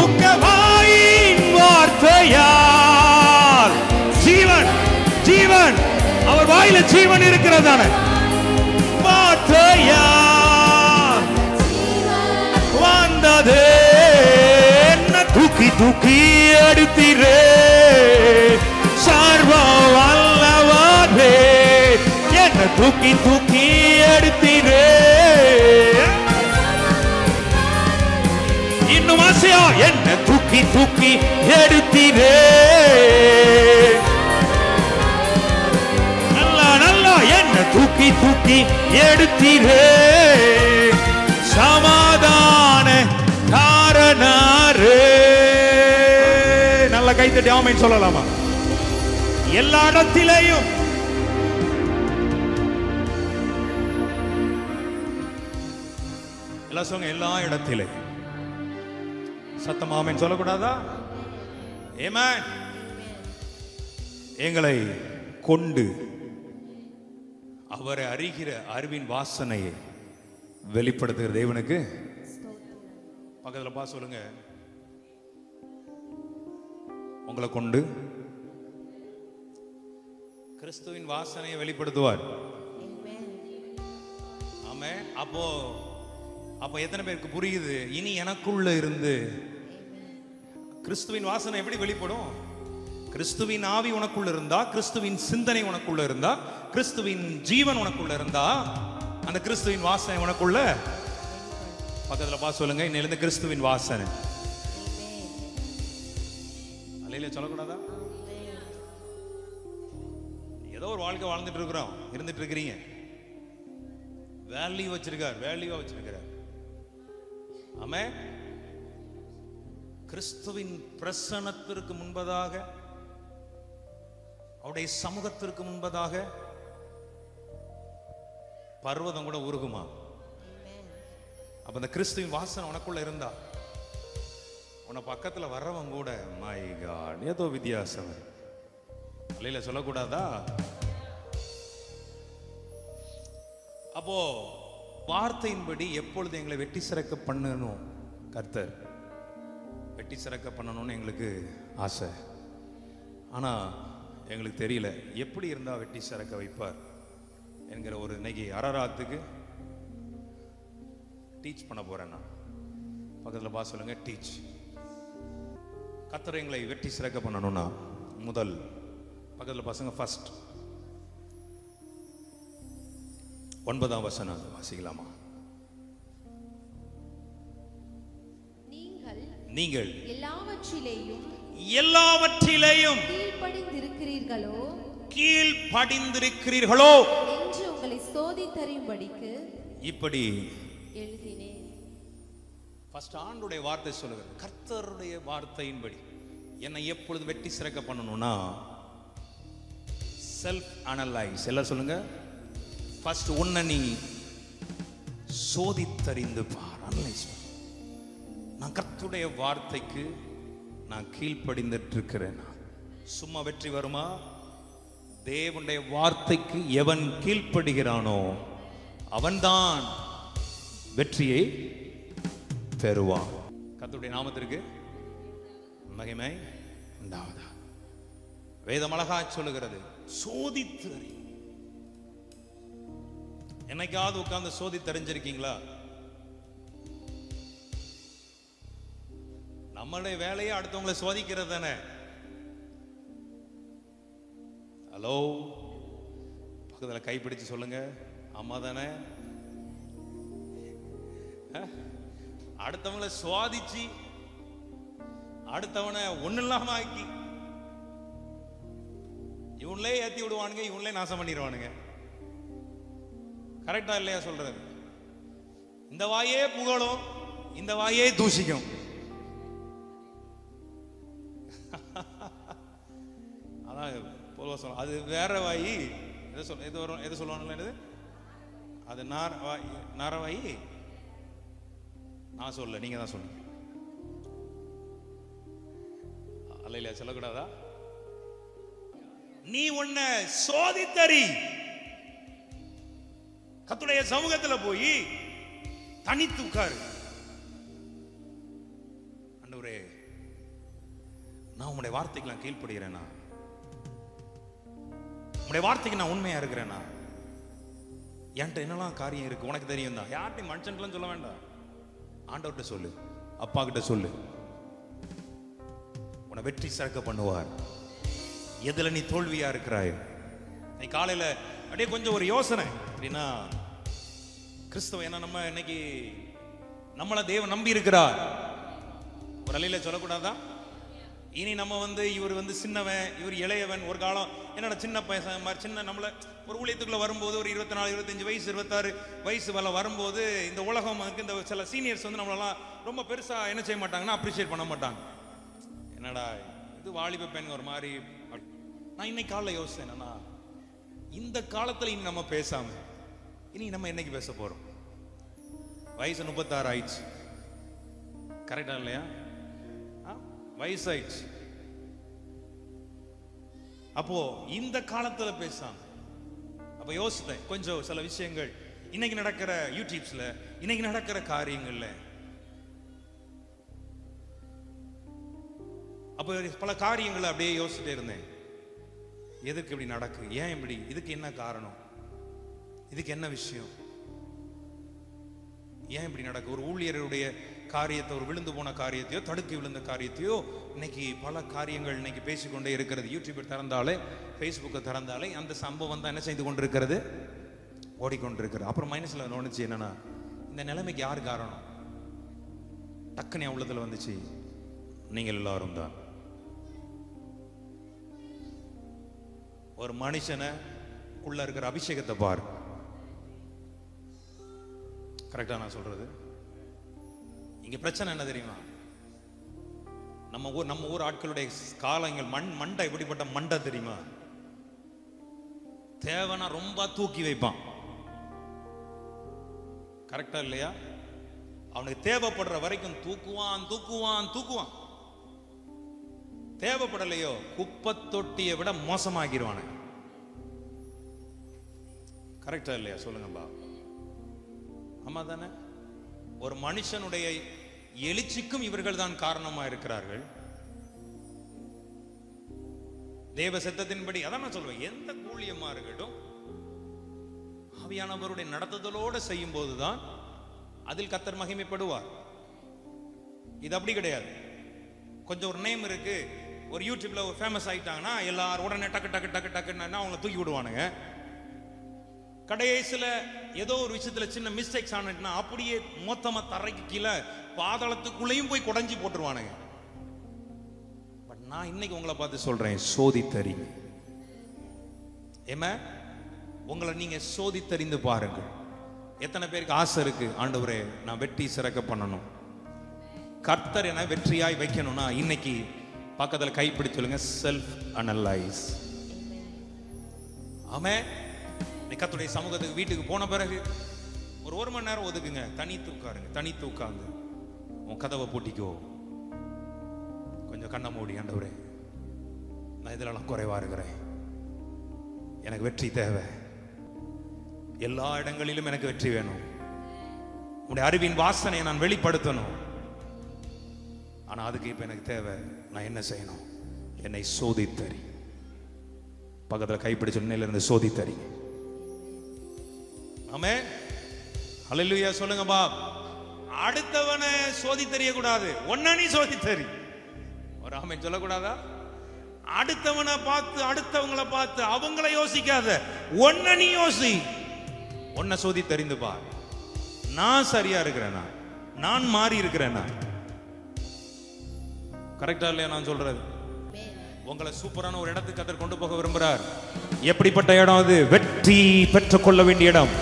உங்க வாயின் வார்த்தையால் ஜீவன், ஜீவன், அவர் வாயில ஜீவன் இருக்கிறதான வார்த்தையால் வந்தது. என்ன தூக்கி தூக்கி எடுத்தீரே சர்வ வல்லவரே, என்ன தூக்கி தூக்கி எடுத்தீரே. இன்னும் ஆசையா, என்ன தூக்கி தூக்கி எடுத்தீரே. நல்லா நல்லா, என்ன தூக்கி தூக்கி எடுத்தீரே. சமாதான காரணரே. நல்ல கைத்தட்டி ஆமென் சொல்லலாமா? எல்லா இடத்திலேயும் எல்லாம் சொல்லுங்க, எல்லா இடத்திலே சத்தமா ஆமென் சொல்லக்கூடாதா? ஆமென். எங்களை கொண்டு அவரை அறிகிற அறிவின் வாசனையை வெளிப்படுத்துகிற தேவனுக்கு பக்கத்துல பா சொல்லுங்க, உங்களை கொண்டு கிறிஸ்துவின் வாசனையை வெளிப்படுத்துவார். ஆமென். அப்போ அப்ப எத்தனை பேருக்கு புரியுது? இனி எனக்குள்ள இருந்து கிறிஸ்துவின் வாசனை எப்படி வெளிப்படும்? கிறிஸ்துவின் ஆவி உனக்குள்ள இருந்தா, கிறிஸ்துவின் சிந்தனை உனக்குள்ள இருந்தா, கிறிஸ்துவின் ஜீவன் உனக்குள்ள இருந்தா, அந்த கிறிஸ்துவின் வாசனை உனக்குள்ள. பக்கத்துல பா சொல்லுங்க, இன்னிலிருந்து கிறிஸ்துவின் வாசனை. அல்லேலூயா சொல்லக்கூடாதா? ஏதோ ஒரு வாழ்க்கை வாழ்ந்துட்டு இருக்கிறோம், இருந்துட்டு இருக்கிறீங்க. வேல்யூ வச்சிருக்கார், வேல்யூவா வச்சிருக்கிறார். ஆமென். கிறிஸ்துவின் பிரசன்னத்திற்கு முன்பதாக, அவருடைய சமூகத்திற்கு முன்பதாக பர்வதம் கூட உருகுமா? அப்ப அந்த கிறிஸ்துவின் வாசனை உனக்குள்ள இருந்தா, உன்னை பக்கத்துல வர்றவங்க கூட மை காட் ஏதோ வித்தியாசம் இல்ல சொல்லக்கூடாதா? அப்போ வார்த்தையின்படி எப்பொழுது எங்களை வெட்டி சிறக்க பண்ணணும் கர்த்தர், வெட்டி சிறக்க பண்ணணும்னு எங்களுக்கு ஆசை. ஆனா எங்களுக்கு தெரியல எப்படி இருந்தா வெட்டி சிறக்க வைப்பார் என்கிற ஒரு இன்னைக்கு அரராத்துக்கு டீச் பண்ண போறேன் நான். பக்கத்துல பா சொல்லுங்க, டீச். கர்த்தர் எங்களை வெட்டி சிறக்க பண்ணணும்னா முதல் பக்கத்துல பசங்க ஃபர்ஸ்ட் 9ஆம் வசனம் வாசிக்கலாமா? நீங்கள் எல்லாவற்றிலேயும் கீழ்ப்படிந்திருக்கிறீர்களோ என்று உங்களை சோதித்தறியும்படிக்கு இப்படி எழுதினேன். ஃபர்ஸ்ட் ஆண்டுடைய வார்த்தை சொல்லுகிறது. கர்த்தருடைய வார்த்தையின்படி என்னை எப்பொழுது வெட்டி சிறக்க பண்ணணும்னா செல்ஃப் அனலைஸ். எல்லாம் சொல்லுங்க. ஃபர்ஸ்ட் உன்னை நீ சோதித்தறிந்து பார், அனலைஸ். நான் கர்த்தருடைய வார்த்தைக்கு நான் கீழ்ப்படிந்துட்டு இருக்கிறேன். சும்மா வெற்றி வருமா? தேவனுடைய வார்த்தைக்கு எவன் கீழ்ப்படுகிறானோ அவன்தான் வெற்றியை பெறுவான். கர்த்தருடைய நாமத்திற்கு மகிமை உண்டாவதா. வேதம் அழகா சொல்லுகிறது, சோதித்து அறி. என்னைக்காவது உட்கார்ந்து சோதித்து அறிஞ்சிருக்கீங்களா? நம்மளுடைய வேலையை அடுத்தவங்களை சோதிக்கிறது தானே. ஹலோ, பக்கத்துல கைப்பிடிச்சு சொல்லுங்க, அம்மா தானே. அடுத்தவங்களை சுவாதிச்சு அடுத்தவனை ஒண்ணு இல்லாம ஆக்கி இவங்களே ஏத்தி விடுவானுங்க, இவங்களே நாசம் பண்ணிடுவானுங்க. கரெக்டா இல்லையா சொல்றது? இந்த வாயே புகழும், இந்த வாயே தூஷிக்கும். அதான் பொதுவாக சொல்ல, அது வேற வாயி. எது சொல்லுவானுங்களா? அது நாரவாயி. நான் சொல்ல, நீங்க தான் சொல்லுங்க. அல்ல இல்லையா சொல்லக்கூடாதா? நீ உன்னை சோதித்தறி. கர்த்தருடைய சமூகத்துல போய் தனித்து உட்காரு. ஆண்டவரே, நான் உம்முடைய வார்த்தைக்கு நான் கீழ்ப்படுகிறேனா? உம்முடைய வார்த்தைக்கு நான் உண்மையா இருக்கிறேனா? என்கிட்ட என்னெல்லாம் காரியம் இருக்கு உனக்கு தெரியும் தான். யார்கிட்டையும் மனுஷன்லாம் சொல்ல வேண்டாம். ஆண்டவர்கிட்ட சொல்லு, அப்பா கிட்ட சொல்லு. உன்னை வெற்றி சிறக்க பண்ணுவார். எதுல நீ தோல்வியா இருக்கிறாய்? நீ காலையில அப்படியே கொஞ்சம் ஒரு யோசனை அப்படின்னா, கிறிஸ்தவ என்ன நம்ம இன்னைக்கு நம்மள தேவன் நம்பி இருக்கிறார். ஒரு அலையில சொல்லக்கூடாதா? இனி நம்ம இவர் சின்னவன், இவர் இளையவன். ஒரு காலம் என்னோட சின்ன பையன் மாதிரி சின்ன நம்மள ஒரு ஊழியத்துக்குள்ள வரும்போது ஒரு 24, 25 வயசு, 26 வயசு வரும்போது இந்த உலகம் இந்த சில சீனியர்ஸ் நம்மளெல்லாம் ரொம்ப பெருசா என்ன செய்ய மாட்டாங்கன்னா அப்ரிஷியேட் பண்ண மாட்டாங்க. என்னடா இது வாலிப பெண் ஒரு மாதிரி. நான் இன்னைக்கு காலைல யோசிச்சேன், என்னன்னா இந்த காலத்துல இனி நம்ம பேசாம இனி நம்ம என்னைக்கு பேச போறோம்? வயசு 36 ஆயிடுச்சு. கரெக்டா இல்லையா? வயசாயிடுச்சு. அப்போ இந்த காலத்துல பேசாம அப்ப யோசித்தேன் கொஞ்சம் சில விஷயங்கள் இன்னைக்கு நடக்கிற யூடியூப்ஸ்ல, இன்னைக்கு நடக்கிற காரியங்கள்ல. அப்ப பல காரியங்களை அப்படியே யோசிச்சுட்டே இருந்தேன். எதுக்கு இப்படி நடக்கு? ஏன் இப்படி? இதுக்கு என்ன காரணம்? இதுக்கு என்ன விஷயம்? ஏன் இப்படி நடக்கும்? ஒரு ஊழியருடைய காரியத்தை, ஒரு விழுந்து போன காரியத்தையோ, தடுக்கி விழுந்த காரியத்தையோ, இன்னைக்கு பல காரியங்கள் இன்னைக்கு பேசிக்கொண்டே இருக்கிறது. யூடியூபை திறந்தாலே, ஃபேஸ்புக்கை திறந்தாலே அந்த சம்பவம் தான் என்ன செய்து கொண்டிருக்கிறது? ஓடிக்கொண்டிருக்கிறது. அப்புறம் மைனஸ்ல நோணுச்சு என்னன்னா, இந்த நிலைமைக்கு யார் காரணம்? டக்குனு என் உள்ளத்துல வந்துச்சு, நீங்கள் எல்லாரும் தான். ஒரு மனுஷனை உள்ள இருக்கிற அபிஷேகத்தை பாரு. கரெக்டா நான் சொல்றது? இங்க பிரச்சனை என்ன தெரியுமா? நம்ம ஊர் ஆட்களுடைய காலங்கள் மண்டை எப்படிப்பட்ட மண்டை தெரியுமா? தேவனா ரொம்ப தூக்கி வைப்பான். கரெக்டா இல்லையா? அவனுக்கு தேவைப்படுற வரைக்கும் தூக்குவான் தூக்குவான் தூக்குவான். தேவைப்படலையோ குப்பை தொட்டியை விட மோசமாகிடுவானு. கரெக்டா இல்லையா? சொல்லுங்கப்பா. ஆமா தானே? ஒரு மனுஷனுடைய எழுச்சிக்கும் இவர்கள் தான் காரணமா இருக்கிறார்கள். தேவ சித்தத்தின்படி அதான் நான் சொல்லுவேன், எந்த கூலியமா இருக்கட்டும் ஆவியானவருடைய நடத்துதலோடு செய்யும் போதுதான் அதில் கர்த்தர் மகிமைப்படுவார். இது அப்படி கிடையாது. கொஞ்சம் ஒரு நேம் இருக்கு, ஒரு யூடியூப்ல ஒரு ஃபேமஸ் ஆயிட்டாங்கன்னா எல்லாரும் உடனே டக்கு டக்கு டக்கு டக்குன்னு அவங்களை தூக்கி விடுவானுங்க. கடைசியில் ஏதோ ஒரு விஷயத்துல சின்ன மிஸ்டேக்ஸ் ஆனதுன்னா அப்படியே மொத்தமா தரைக்கு கீழே பாதாளத்துக்குள்ளேயும் போய் குடைஞ்சி போட்டுருவானுங்க. பட் நான் இன்னைக்கு உங்களை பார்த்து சொல்றேன், சோதித்தறிங்க. ஏமா உங்களை நீங்க சோதித்தறிந்து பாருங்க. எத்தனை பேருக்கு ஆசை இருக்கு, ஆண்டவரே நான் வெற்றி சிறக்க பண்ணணும், கர்த்தர் என வெற்றியாய் வைக்கணும்னா இன்னைக்கு பக்கத்துல கைப்பிடி சொல்லுங்க, செல்ஃப் அனலைஸ். ஆமே. கர்த்தருடைய சமூகத்துக்கு வீட்டுக்கு போன பிறகு ஒரு மணி நேரம் ஒதுக்குங்க, தனித்து உட்காருங்க. தனித்து உட்கார்ந்து உன் கதவை பூட்டிக்கோ, கொஞ்சம் கண்ணை மூடி, ஆண்டவரே நான் இதெல்லாம் குறைவா இருக்கிறேன், எனக்கு வெற்றி தேவை, எல்லா இடங்களிலும் எனக்கு வெற்றி வேணும், உன்னுடைய அறிவின் வாசனையை நான் வெளிப்படுத்தணும். ஆனா அதுக்கு இப்ப எனக்கு தேவை, நான் என்ன செய்யணும்? என்னை சோதித்தறி. பக்கத்துல கைப்பிடிச்ச நிலையில இருந்து சோதித்தறி. ஆமென். ஹல்லேலூயா சொல்லுங்க பா. அடுத்தவனை சோதி தெரிய கூடாது, ஒன்ன நீ சோதி தெரி. ஒரு ஆமென் சொல்லக்கூடாதா? அடுத்தவனை பார்த்து, அடுத்தவங்களை பார்த்து அவங்கள யோசிக்காத, ஒன்ன நீ யோசி. ஒன்ன சோதி தெரிந்து பார். நான் சரியா இருக்கிறேனா? நான் மாறி இருக்கிறேனா? கரெக்டா இல்லையா நான் சொல்றது? உங்களை சூப்பரான ஒரு இடத்துக்கு கர்த்தர் கொண்டு போக விரும்புறார். எப்படிப்பட்ட இடம் அது? வெற்றி பெற்றுக்கொள்ள வேண்டிய இடம்,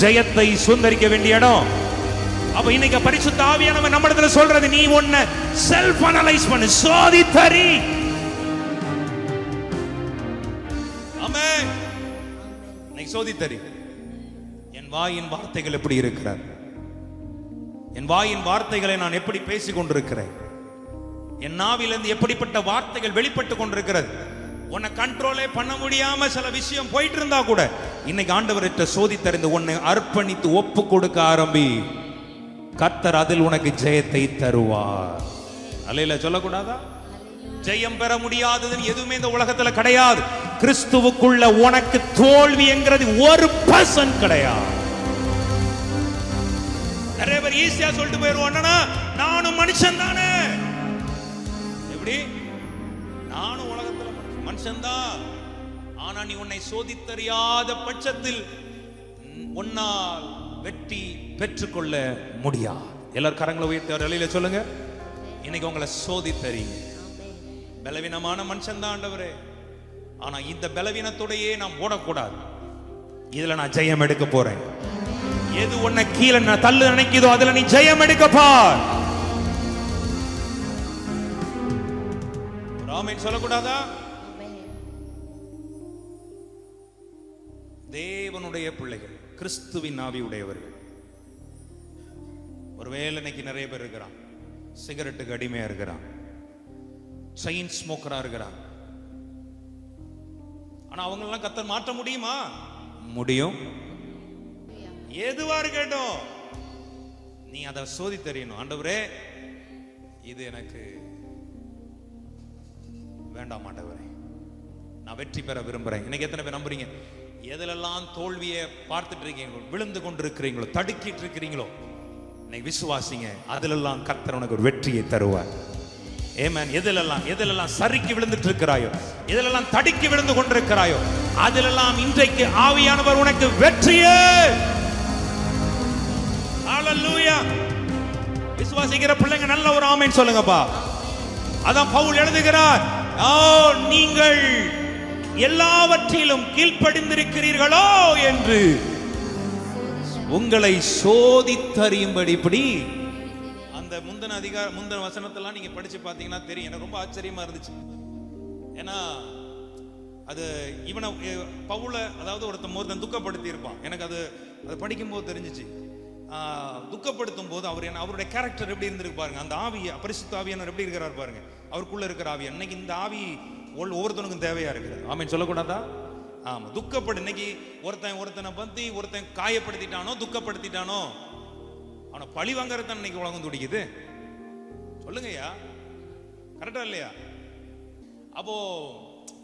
ஜெயத்தை சுந்தரிக்க வேண்டிய இடம். அப்ப இன்னைக்கு பரிசுத்த ஆவியானவர் நம்ம இடத்துல சொல்றது, நீ ஒன்ன செல்ஃப் அனலைஸ் பண்ணு, சோதித்தறி. ஆமென். நீ சோதித்தறி. என் வாயின் வார்த்தைகள் எப்படி இருக்கிறார்? என் வாயின் வார்த்தைகளை நான் எப்படி பேசிக் கொண்டிருக்கிறேன்? என் நாவிலிருந்து எப்படிப்பட்ட வார்த்தைகள் வெளிப்பட்டு கொண்டிருக்கிறது? உன்னை கண்ட்ரோலே பண்ண முடியாம சில விஷயம் போயிட்டு இருந்தா கூட இன்னைக்கு ஆண்டவர்கிட்ட சோதித்தறிந்து உன்னை அர்ப்பணித்து ஒப்பு கொடுக்க ஆரம்பி. கர்த்தர் அதில் உனக்கு ஜெயத்தை தருவார். அல்லேலூயா சொல்லக்கூடாதா? ஜெயம் பெற முடியாததுன்னு எதுவுமே இந்த உலகத்துல கிடையாது. கிறிஸ்துவுக்குள்ள உனக்கு தோல்வி என்கிறது 1% கிடையாது. நிறைய பேர் ஈஸியா சொல்லிட்டு போயிருவான்னா, நானும் மனுஷன் தானே. எப்படி? நானும் உலகத்துல மனுஷன்தான். ஆனா நீ உன்னை சோதித்தறியாத பட்சத்தில் உன்னால் வெற்றி பெற்றுக்கொள்ள முடியாது. எல்லாரும் கரங்களை உயர்த்தி அலையில சொல்லுங்க, இன்னைக்கு உங்களை சோதித்தறீங்க. பலவீனமான மனுஷன் தான் ஆண்டவரே, ஆனா இந்த பலவீனத்தோடையே நாம் ஓடக்கூடாது. இதுல நான் ஜெயம் எடுக்க போறேன். எது உன்னை கீழே தள்ளு நினைக்குதோ அதுல நீ ஜெயம் எடுக்க பார். ஆமென் சொல்லக்கூடாதா? தேவனுடைய பிள்ளைகள், கிறிஸ்துவின் ஆவி உடையவர்கள். ஒருவேளை இன்னைக்கு நிறைய பேர் இருக்கிறான், சிகரெட்டுக்கு அடிமையா இருக்கிறான், செயின் ஸ்மோக்கரா இருக்கிறான். ஆனா அவங்க எல்லாம் கர்த்தர் மாற்ற முடியுமா? முடியும். எதுவா இருக்கட்டும் நீ அதை சோதி தெரியணும். ஆண்டவரே இது எனக்கு வேண்டாம், ஆண்டவரே நான் வெற்றி பெற விரும்புறேன். இன்னைக்கு எத்தனை பேர் நம்புறீங்க? எதிலெல்லாம் தோல்வியை பார்த்துட்டு இருக்கீங்களோ, விழுந்து கொண்டு இருக்கிறீங்களோ, தடுக்கிட்டு இருக்கிறீங்களோ, இன்னைக்கு விசுவாசிங்க, அதிலெல்லாம் கர்த்தர் உனக்கு ஒரு வெற்றியை தருவார். ஆமென். எதிலெல்லாம் சறுக்கி விழுந்துட்டு இருக்கிறாயோ, எதிலெல்லாம் தடுக்கி விழுந்து கொண்டிருக்கிறாயோ, அதிலெல்லாம் இன்றைக்கு ஆவியானவர் உனக்கு வெற்றியே. ஹalleluya. விசுவாசிக்கிற பிள்ளைங்க நல்ல ஒரு ஆமென் சொல்லுங்கப்பா. அதான் பவுல் எழுதுகிறார், நீங்கள் எல்லாவற்றிலும் கீழ்ப்படிந்திருக்கிறீர்களோ என்று உங்களை சோதித்தறியும்படி. இப்படி அந்த முந்தின வசனத்தெல்லாம் நீங்க படிச்சு பார்த்தீங்கன்னா தெரியும். எனக்கு ரொம்ப ஆச்சரியமா இருந்துச்சு. ஏன்னா அது இவனை பவுல, அதாவது ஒருத்தன் துக்கப்படுத்தி இருப்பான். எனக்கு அது படிக்கும்போது தெரிஞ்சிச்சு. துக்கப்படுத்தும் போது அவருடைய கேரக்டர் எப்படி இருந்திருக்கு பாருங்க. அந்த ஆவி, பரிசுத்த ஆவியானவர் எப்படி இருக்கிறார் பாருங்க. அவருக்குள்ள இருக்கிற ஆவி. இன்னைக்கு இந்த ஆவி ஒவ்வொருத்தனுக்கும் தேவையா இருக்குது. ஆமென் சொல்லக்கூடாதா? ஆமா. இன்னைக்கு ஒருத்தனை பத்தி ஒருத்தன் காயப்படுத்திட்டானோ, துக்கப்படுத்திட்டானோ, அவனை பழி வாங்கறது இன்னைக்கு உலகம் துடிக்குது. சொல்லுங்கய்யா, கரெக்டா இல்லையா? அப்போ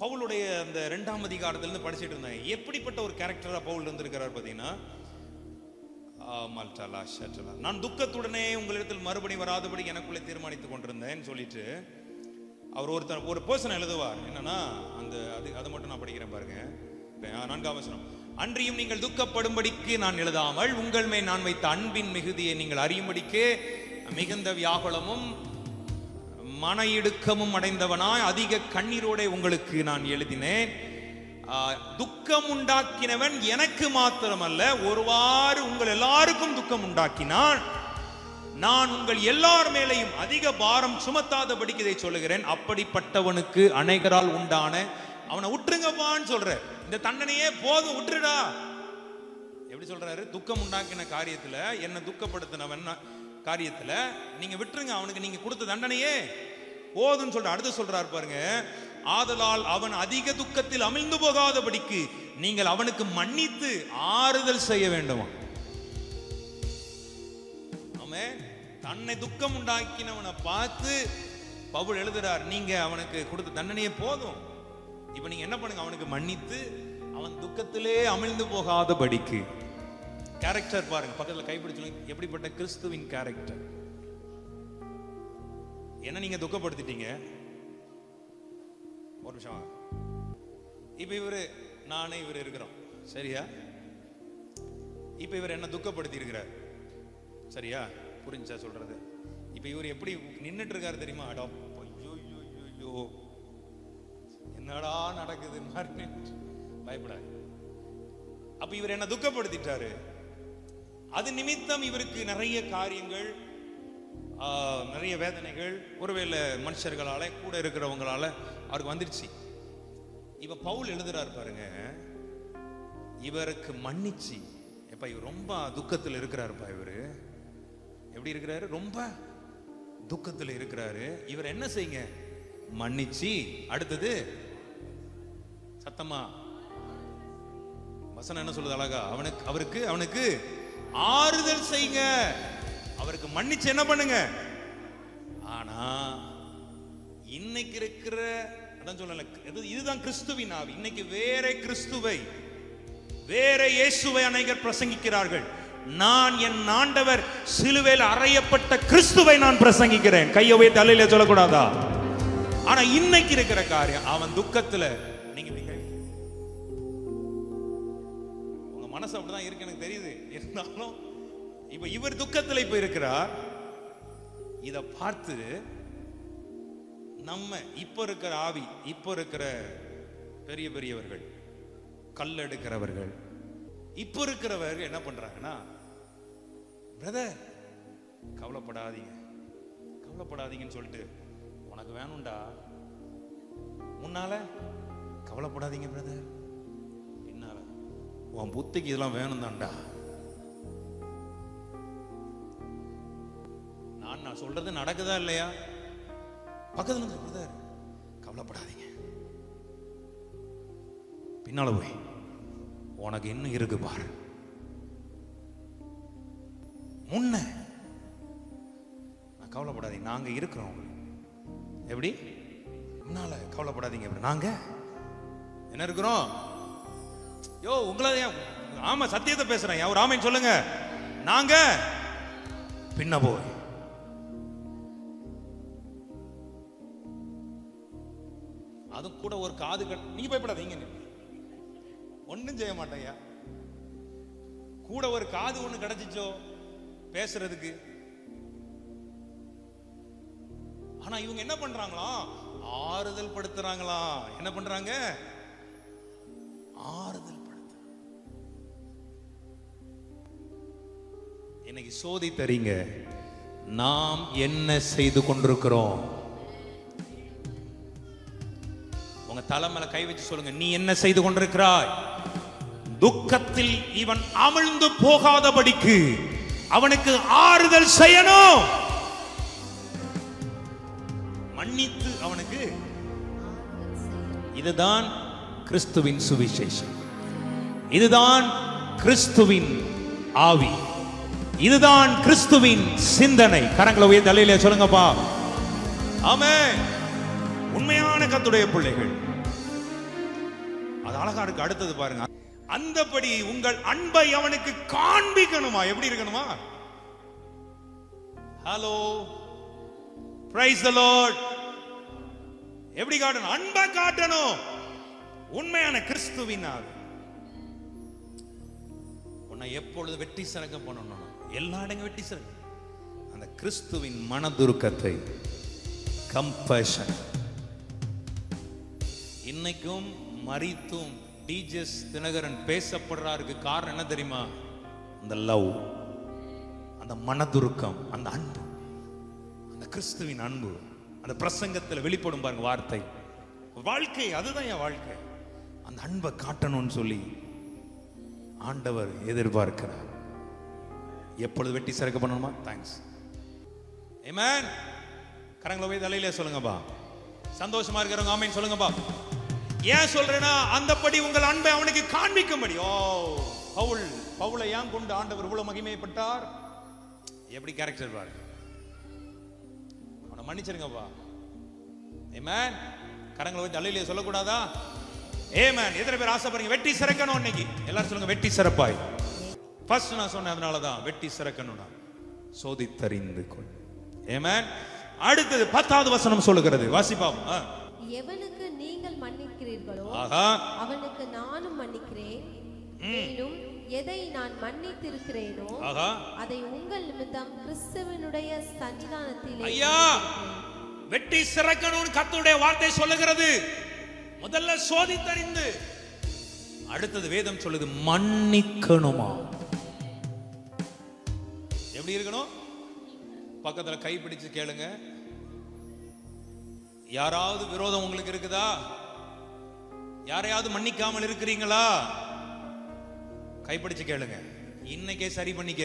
பவுலுடைய அந்த 2ஆம் அதிகாரத்துல இருந்து படிச்சுட்டு இருந்தாங்க. எப்படிப்பட்ட ஒரு கேரக்டரா பவுல் இருந்திருக்கிறார் பாத்தீங்கன்னா, நான் துக்கத்துடனே உங்களிடத்தில் மறுபடியும் வராதபடி எனக்குள்ளே தீர்மானித்துக் கொண்டிருந்தேன் சொல்லிட்டு அவர் ஒரு பர்சன் எழுதுவார். என்னன்னா அதை மட்டும் நான் படிக்கிறேன் பாருங்க. 4ஆம் வசனம். அன்றியும் நீங்கள் துக்கப்படும்படிக்கு நான் எழுதாமல் உங்கள் மேல் நான் வைத்த அன்பின் மிகுதியை நீங்கள் அறியும்படிக்கு மிகுந்த வியாகுலமும் மன இடுக்கமும் அடைந்தவனாய் அதிக கண்ணீரோட உங்களுக்கு நான் எழுதினேன். துக்கம் உண்டாக்கினவன் எனக்கு மாத்திரமல்ல, ஒருவாறு உங்கள் எல்லாருக்கும் துக்கம் உண்டாக்கினான். நான் உங்கள் எல்லார் மேலையும் அதிக பாரம் சுமத்தாதபடிக்கு இதை சொல்லுகிறேன். அப்படிப்பட்டவனுக்கு அநேகரால் உண்டான, அவனை விட்டுருங்கப்பான்னு சொல்ற, இந்த தண்டனையே போதும் விட்டுருடா. எப்படி சொல்றாரு? துக்கம் உண்டாக்கின காரியத்துல, என்ன துக்கப்படுத்தினவன் காரியத்துல நீங்க விட்டுருங்க, அவனுக்கு நீங்க கொடுத்த தண்டனையே போதும்னு சொல்ற. அடுத்து சொல்றாரு பாருங்க, ஆதலால் அவன் அதிக துக்கத்தில் அமிழ்ந்து போகாதபடிக்கு நீங்கள் அவனுக்கு மன்னித்து ஆறுதல் செய்ய வேண்டுமா. ஆமென். தன்னை துக்கம் உண்டாக்கினவனை பார்த்து பவுல் எழுதுறார், நீங்க அவனுக்கு கொடுத்த தண்டனையே போதும், இப்ப நீங்க என்ன பண்ணுங்க, அவனுக்கு மன்னித்து அவன் துக்கத்திலே அமிழ்ந்து போகாதபடிக்கு. கேரக்டர் பாருங்க, பக்கத்துல கைப்பிடிச்சு, எப்படிப்பட்ட கிறிஸ்துவின் கேரக்டர். என்ன நீங்க துக்கப்படுத்திட்டீங்க, ஒரு நிமிஷம். இப்ப இவரு இருக்கிறோம் சரியா? இப்ப இவர் என்ன துக்கப்படுத்தி இருக்கிறார் சரியா? புரிஞ்சா சொல்றது? இப்ப இவர் எப்படி நின்னுட்டு இருக்காரு தெரியுமா? அடா ஐயோ என்னடா நடக்குது, பயப்படாது. அப்ப இவர் என்ன துக்கப்படுத்திட்டாரு, அது நிமித்தம் இவருக்கு நிறைய காரியங்கள், நிறைய வேதனைகள், ஒருவேளை மனுஷர்களால, கூட இருக்கிறவங்களால அவருக்கு வந்துருச்சு. இப்ப பவுல் எழுதுறாரு பாருங்க, இவருக்கு மன்னிச்சு, எப்ப இவர் ரொம்ப துக்கத்தில் இருக்கிறாருப்பா, இவரு எப்படி இருக்கிறாரு, ரொம்ப துக்கத்தில் இருக்கிறாரு. இவர் என்ன செய்யுங்க, மன்னிச்சு, அடுத்தது சத்தமா வசனம் என்ன சொல்லுது அழகா, அவனுக்கு ஆறுதல் செய்யுங்க, அவருக்கு மன்னிச்சு என்ன பண்ணுங்க. ஆனா இன்னைக்கு இருக்கிற, அதான் சொல்லல, இதுதான் கிறிஸ்துவின் ஆவி. இன்னைக்கு வேற கிறிஸ்துவை, வேற இயேசுவை அநேகர் பிரசங்கிக்கிறார்கள். நான் என் ஆண்டவர் சிலுவையில் அறையப்பட்ட கிறிஸ்துவை நான் பிரசங்கிக்கிறேன். கையை வைத்து அல்லேலூயா சொல்லக்கூடாதா? ஆனா இன்னைக்கு இருக்கிற காரியம், அவன் துக்கத்துல, நீங்க உங்க மனசு அப்படிதான் இருக்கு எனக்கு தெரியுது. இருந்தாலும் இப்ப இவர் துக்கத்துல இப்ப இருக்கிறார். இத பார்த்து நம்ம இப்ப இருக்கிற ஆவி, இப்ப இருக்கிற பெரியவர்கள், கல் எடுக்கிறவர்கள், இப்ப இருக்கிறவர்கள் என்ன பண்றாங்கன்னா, பிரதர் கவலைப்படாதீங்கன்னு சொல்லிட்டு, உனக்கு வேணும்டா, முன்னால கவலைப்படாதீங்க பிரதர், பின்னால உன் புத்திக்கு இதெல்லாம் வேணும் தான்டா. நான் சொல்றது நடக்குதா இல்லையா? பக்கத்துல இருந்து பிரதர் கவலைப்படாதீங்க, பின்னால போய் உனக்கு இன்னும் இருக்கு பாரு, முன்ன கவலைப்படாதீங்க, நாங்க இருக்கிறோம். எப்படி? முன்னால கவலைப்படாதீங்க, நாங்க என்ன இருக்கிறோம். யோ உங்களை, ஆமா சத்தியத்தை பேசுறேன், ஒரு ஆமேன் சொல்லுங்க. நாங்க பின்ன போய் அது கூட ஒரு காது நீங்க பயப்படாதீங்க, ஒன்னும் செய்ய மாட்டேயா. கூட ஒரு காது ஒண்ணு கிடைச்சிச்சோ பேசுறதுக்கு. ஆனா இவங்க என்ன பண்றாங்களா, ஆறுதல் படுத்துறாங்களா. என்ன பண்றாங்க, ஆறுதல் படுத்து. இன்னைக்கு சோதி தரீங்க, நாம் என்ன செய்து கொண்டிருக்கிறோம். உங்க தலை மேல கை வச்சு சொல்லுங்க, நீ என்ன செய்து கொண்டிருக்கிறாய். துக்கத்தில் இவன் அமிழ்ந்து போகாதபடிக்கு அவனுக்கு ஆறுதல் செய்யணும். மன்னித்து அவனுக்கு. இதுதான் கிறிஸ்துவின் சுவிசேஷம், இதுதான் கிறிஸ்துவின் ஆவி, இதுதான் கிறிஸ்துவின் சிந்தனை. கரங்களை உயர்த்தி தலையிலே சொல்லுங்கப்பா. ஆமென். உண்மையான கர்த்தருடைய பிள்ளைகள். அது அழகா இருக்கு. அடுத்தது பாருங்க, அந்தபடி உங்கள் அன்பை அவனுக்கு காண்பிக்கணுமா. எப்படி இருக்கணுமா? Hello, praise the Lord. எப்படி காட்டணும்? அன்பை காட்டணும். உண்மையான கிறிஸ்துவின் ஆவி. உன்னை எப்பொழுது வெட்டி சிறக்க பண்ணணும், எல்லா இடங்களும் வெட்டி சிறக்க. அந்த கிறிஸ்துவின் மனதுருக்கத்தை, கம்பேஷன். இன்னைக்கும் மரித்தும் டிஜெஸ் தினகரன் பேசப்படுறாருக்கு காரணம் என்ன தெரியுமா? அந்த லவ், அந்த மனதுருக்கம், அந்த அன்பு, அந்த கிறிஸ்துவின் அன்பு. அந்த பிரசங்கத்தில் வெளிப்படும் பாருங்க வார்த்தை. வாழ்க்கை அதுதான் என் வாழ்க்கை. அந்த அன்பை காட்டணும்னு சொல்லி ஆண்டவர் எதிர்பார்க்கிறார். எப்பொழுது வெட்டி சிறக்க பண்ணணுமா? தேங்க்ஸ். ஆமென். கரங்களை போய் தலையிலே சொல்லுங்கப்பா. சந்தோஷமா இருக்கிறவங்க ஆமென் சொல்லுங்கப்பா. ஏன் சொல்றேன்னா, அந்தபடி உங்கள் அன்பை அவனுக்கு காண்பிக்கும்படி. ஓ, பவுலை ஏன் கொண்டு ஆண்டவர் இவ்வளவு மகிமைப்பட்டார்? எப்படி கேரக்டர் பாரு. அவனை மன்னிச்சிருங்கப்பா. ஆமென். கரங்களை வச்சு தலையிலே சொல்லக்கூடாதா? ஆமென். எத்தனை பேர் ஆசைப்படுறீங்க வெட்டி சிறக்கணும்? இன்னைக்கு எல்லாரும் சொல்லுங்க, வெட்டி சிறப்பாய். ஃபர்ஸ்ட் நான் சொன்னேன், அதனாலதான் வெட்டி சிறக்கணும்னா சோதித்தறிந்து கொள். ஆமென். அடுத்தது 10வது வசனம் சொல்லுகிறது, வாசிப்போம். எவனுக்கு நீங்கள் மன்னிக்கிறீர்களோ அவனுக்கு நானும் மன்னிக்கிறேன். மேலும் எதை நான் மன்னித்திருக்கிறேனோ அதை உங்கள் நிமித்தம் கிறிஸ்துவினுடைய சன்னிதானத்திலே. ஐயா, வெட்டி சிறக்கணும்னு கர்த்தருடைய வார்த்தை சொல்லுகிறது. முதல்ல சோதித்தறிந்து, அடுத்தது வேதம் சொல்லுது மன்னிக்கணுமா. எப்படி இருக்கணும்? பக்கத்துல கை பிடிச்சு கேளுங்க. யாராவது விரோதம் உங்களுக்கு இருக்குதா? யாரையாவது மன்னிக்காமல் இருக்கிறீங்களா? கைப்பிடிச்சு கேளுங்க. இன்னைக்கே சரி பண்ணிக்க.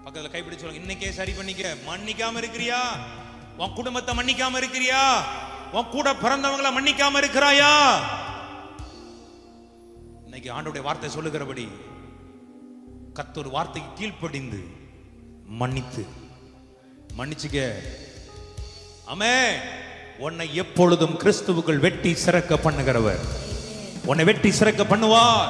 பக்கத்துல கைப்பிடிச்சு சொல்லுங்க, இன்னைக்கே சரி பண்ணிக்க. மன்னிக்காம இருக்கிறியா? உன் குடும்பத்தை மன்னிக்காம இருக்கிறியா? உன் கூட பிறந்தவங்களை மன்னிக்காம இருக்கிறாயா? இன்னைக்கு ஆண்டவருடைய வார்த்தை சொல்லுகிறபடி கர்த்தர் வார்த்தைக்கு கீழ்ப்படிந்து மன்னித்து மன்னிச்சுக்க. ஆமென். உன்னை எப்பொழுதும் கிறிஸ்துவுக்குள் வெட்டி சிறக்க பண்ணுகிறவர். உன்னை வெட்டி சிறக்க பண்ணுவார்.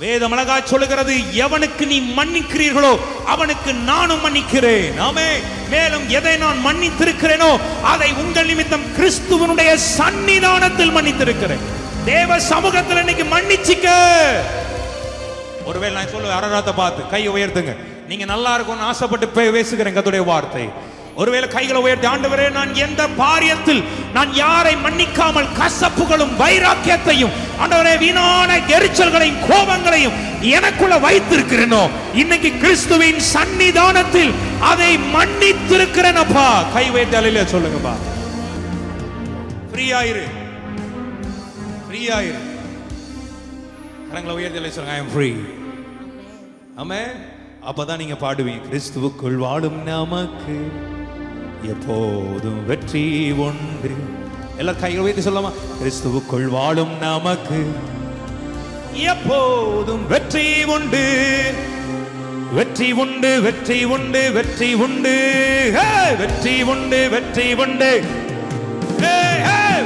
வேதம் அழகா சொல்லுகிறது, எவனுக்கு நீ மன்னிக்கிறீர்களோ அவனுக்கு நானும் மன்னிக்கிறேன். ஆமென். மேலும் எதை நான் மன்னித்திருக்கிறேனோ அதை உங்கள் நிமித்தம் கிறிஸ்துவனுடைய சன்னிதானத்தில் மன்னித்திருக்கிறேன். தேவ சமூகத்தில் இன்னைக்கு மன்னிச்சிக்க. ஒருவேளை நான் சொல்லுவேன், அரராத்தை பார்த்து கையை உயர்த்துங்க. நீங்க நல்லா இருக்கும்னு ஆசைப்பட்டு பேசுகிறேன் கர்த்தருடைய வார்த்தை. ஒருவேளை கைகளை உயர்த்தி, ஆண்டவரே, நான் எந்த பாரியத்தில் நான் யாரை மன்னிக்காமல் கசப்புகளும் வைராக்கியத்தையும் ஆண்டவரே வீணான எரிச்சல்களையும் கோபங்களையும் எனக்குள்ள வைத்திருக்கிறேனோ இன்னைக்கு கிறிஸ்துவின் சன்னிதானத்தில் அதை மன்னித்திருக்கிறேன் அப்பா. கை உயர்த்தி அலையில சொல்லுங்கப்பா. ஃப்ரீயாயிரு, ஃப்ரீயாயிரு. கரங்களை உயர்த்தி அலையில சொல்லுங்க, ஐ அம் ஃப்ரீ. ஆமென். அப்பதான் நீங்க பாடுவீங்க, கிறிஸ்துவுக்குள் வாழும் நமக்கு எப்போதும் வெற்றி உண்டு. எல்லாரும் கைகளை உயர்த்தி சொல்லலாமா? கிறிஸ்துவுக்குள் வாழும் நமக்கு எப்போதும் வெற்றி உண்டு, வெற்றி உண்டு, வெற்றி உண்டு, வெற்றி உண்டு, வெற்றி உண்டு, வெற்றி உண்டு,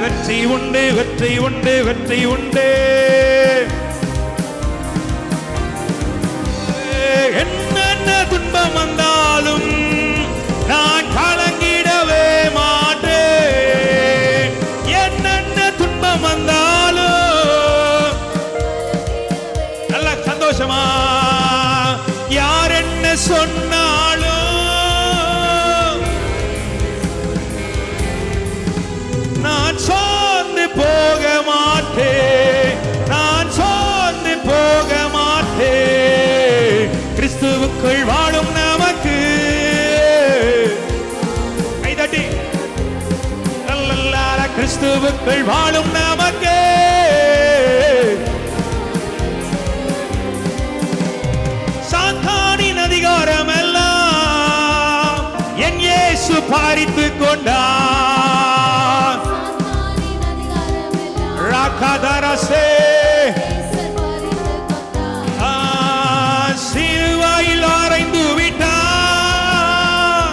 வெற்றி உண்டு, வெற்றி உண்டு, வெற்றி உண்டு. என்னென்ன துன்பம் வந்தா சொன்னாலும் நான் சோர்ந்து போக மாட்டேன், நான் சோர்ந்து போக மாட்டேன். கிறிஸ்துவுக்குள் வாழும் நமக்கு கைதட்டி அல்லல்லால கிறிஸ்துவுக்குள் வாழும் நமக்கு சாத்தானின் அதிகாரம் எல்லாம் என் இயேசு பாரித்து கொண்டார். ராகாதரசே சிலுவையில் அறைந்து விட்டார்.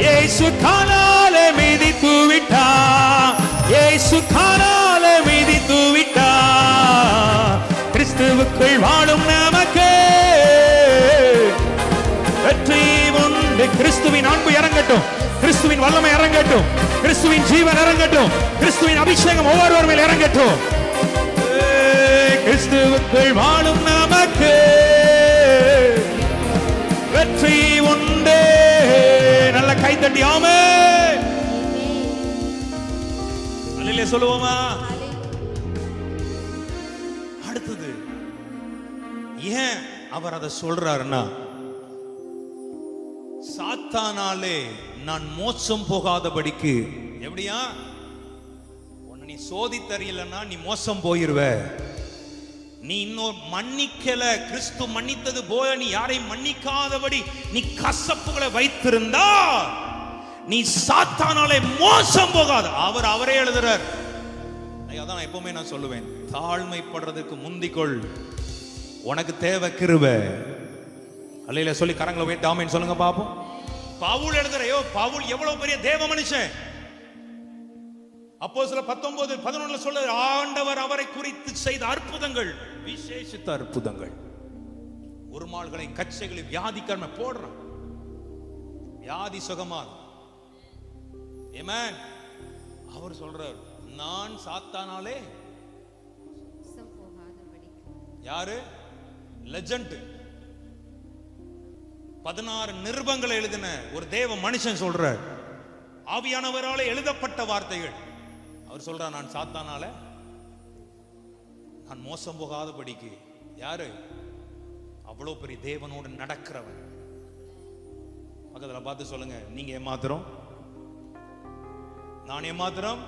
இயேசு காலாலே மிதித்து விட்டார், இயேசு காலாலே மிதித்து விட்டார். கிறிஸ்துவுக்குள் வாழும் நமக்கு வெற்றி உண்டு. கிறிஸ்துவின் அன்பு இறங்கட்டும், கிறிஸ்துவின் வல்லமை இறங்கட்டும், கிறிஸ்துவின் ஜீவன் இறங்கட்டும், கிறிஸ்துவின் அபிஷேகம் ஒவ்வொருவர் மேல் இறங்கட்டும். கிறிஸ்துவுக்குள் வாழும் நமக்கு வெற்றி உண்டு. நல்ல கைத்தட்டி ஆமென் அல்லேலூயா சொல்லுவோமா? அடுத்தது ஏன் அவர் அதை சொல்றாருன்னா, சாத்தானாலே நான் மோசம் போகாதபடிக்கு. எப்படியா? உன்னை நீ சோதித்தறியலன்னா நீ மோசம் போயிருவ. நீ இன்னும் மன்னிக்கல, கிறிஸ்து மன்னித்தது போல நீ யாரையும் மன்னிக்காதபடி நீ கசப்புகளை வைத்திருந்தா நீ சாத்தானாலே மோசம் போகாத. அவரே எழுதுறார். அதான் எப்பவுமே நான் சொல்லுவேன், தாழ்மைப்படுறதுக்கு முந்திக்கொள், உனக்கு தேவை கிருபை. அல்லேலூயா சொல்லி கரங்களை உயர்த்தி ஆமென் சொல்லுங்க பாப்போம். பவுல் எழுதுறையோ, பவுல் எவ்வளவு பெரிய தேவ மனுஷன். அப்போஸ்தலர் 19:11 சொல்றார், ஆண்டவர் அவரை குறித்து செய்த அற்புதங்கள், விசேஷித்த அற்புதங்கள், உருமால்களை கச்சைகளை வியாதிக்காரன போடுறான், வியாதி சுகமாகும். ஆமென். அவர் சொல்றார், நான் சாத்தானாலே யாரு லெஜண்ட் 16 நிருபங்களை எழுதின ஒரு தேவ மனுஷன் சொல்றார், ஆவியானவராலே எழுதப்பட்ட வார்த்தைகள். அவர் சொல்றார், நான் சாத்தானால நான் மோசம் போகாதபடிக்கு. யாரு? அவ்வளவு பெரிய தேவனோடு நடக்கிறவன். பக்கத்துல பார்த்து சொல்லுங்க, நீங்க ஏமாத்திரம், நான் ஏமாத்திரம்.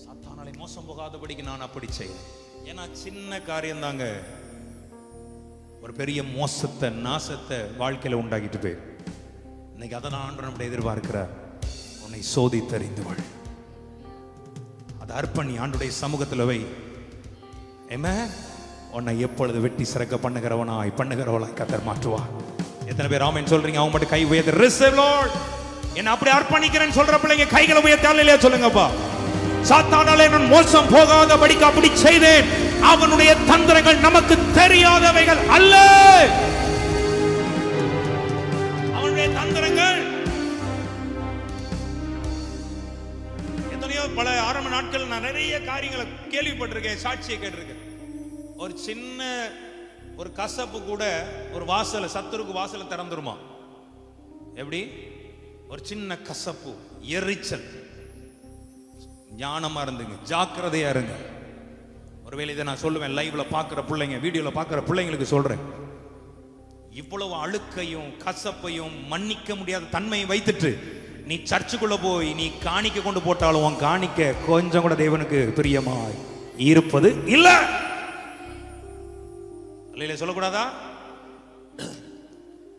சாத்தானாலே மோசம் போகாதபடிக்கு நான் அப்படி செய்வேன். ஏன்னா சின்ன காரியம் தாங்க ஒரு பெரிய மோசத்தை நாசத்தை வாழ்க்கையில உண்டாக்கிட்டு போய். இன்னைக்கு அதை நான் நம்முடைய எதிர்பார்க்கிறார், உன்னை சோதித்தறிந்து வாழ், அதை அர்ப்பணி ஆண்டுடைய சமூகத்தில் வை. ஆமென். உன்னை எப்பொழுது வெட்டி சிறக்க பண்ணுகிறவளாய் கர்த்தர் மாற்றுவார். எத்தனை பேர் ஆமென் சொல்றீங்க? அவங்க மட்டும் கை உயர்த்தி ரிசீவ் லார்ட், என்ன அப்படி அர்ப்பணிக்கிறேன்னு சொல்ற பிள்ளைங்க கைகளை உயர்த்தால இல்லையா சொல்லுங்கப்பா. சாத்தானாலே நான் மோசம் போகாதபடிக்கு அப்படி செய்தேன். அவனுடைய தந்திரங்கள் நமக்கு தெரியாதவைகள் அல்ல. அவனுடைய தந்திரங்கள் எத்தனையோ பல ஆரம்ப நாட்கள் நான் நிறைய காரியங்களை கேள்விப்பட்டிருக்கேன், சாட்சியை கேட்டிருக்கேன். ஒரு சின்ன ஒரு கசப்பு கூட ஒரு வாசல சத்துருக்கு வாசல திறந்துருமா? எப்படி? ஒரு சின்ன கசப்பு, எரிச்சல். ஞானமா இருந்துங்க, ஜாக்கிரதையா இருங்க. ஒருவேளை இதை நான் சொல்லுவேன், லைவ்ல பாக்குற பிள்ளைங்க, வீடியோல பாக்குற பிள்ளைங்களுக்கு சொல்றேன், இவ்வளவு அழுக்கையும் கசப்பையும் மன்னிக்க முடியாத தன்மையை வைத்துட்டு நீ சர்ச்சுக்குள்ள போய் நீ காணிக்க கொண்டு போட்டாலும் உன் காணிக்க கொஞ்சம் கூட தேவனுக்கு பிரியமாய் இருப்பது இல்ல. சொல்லக்கூடாதா?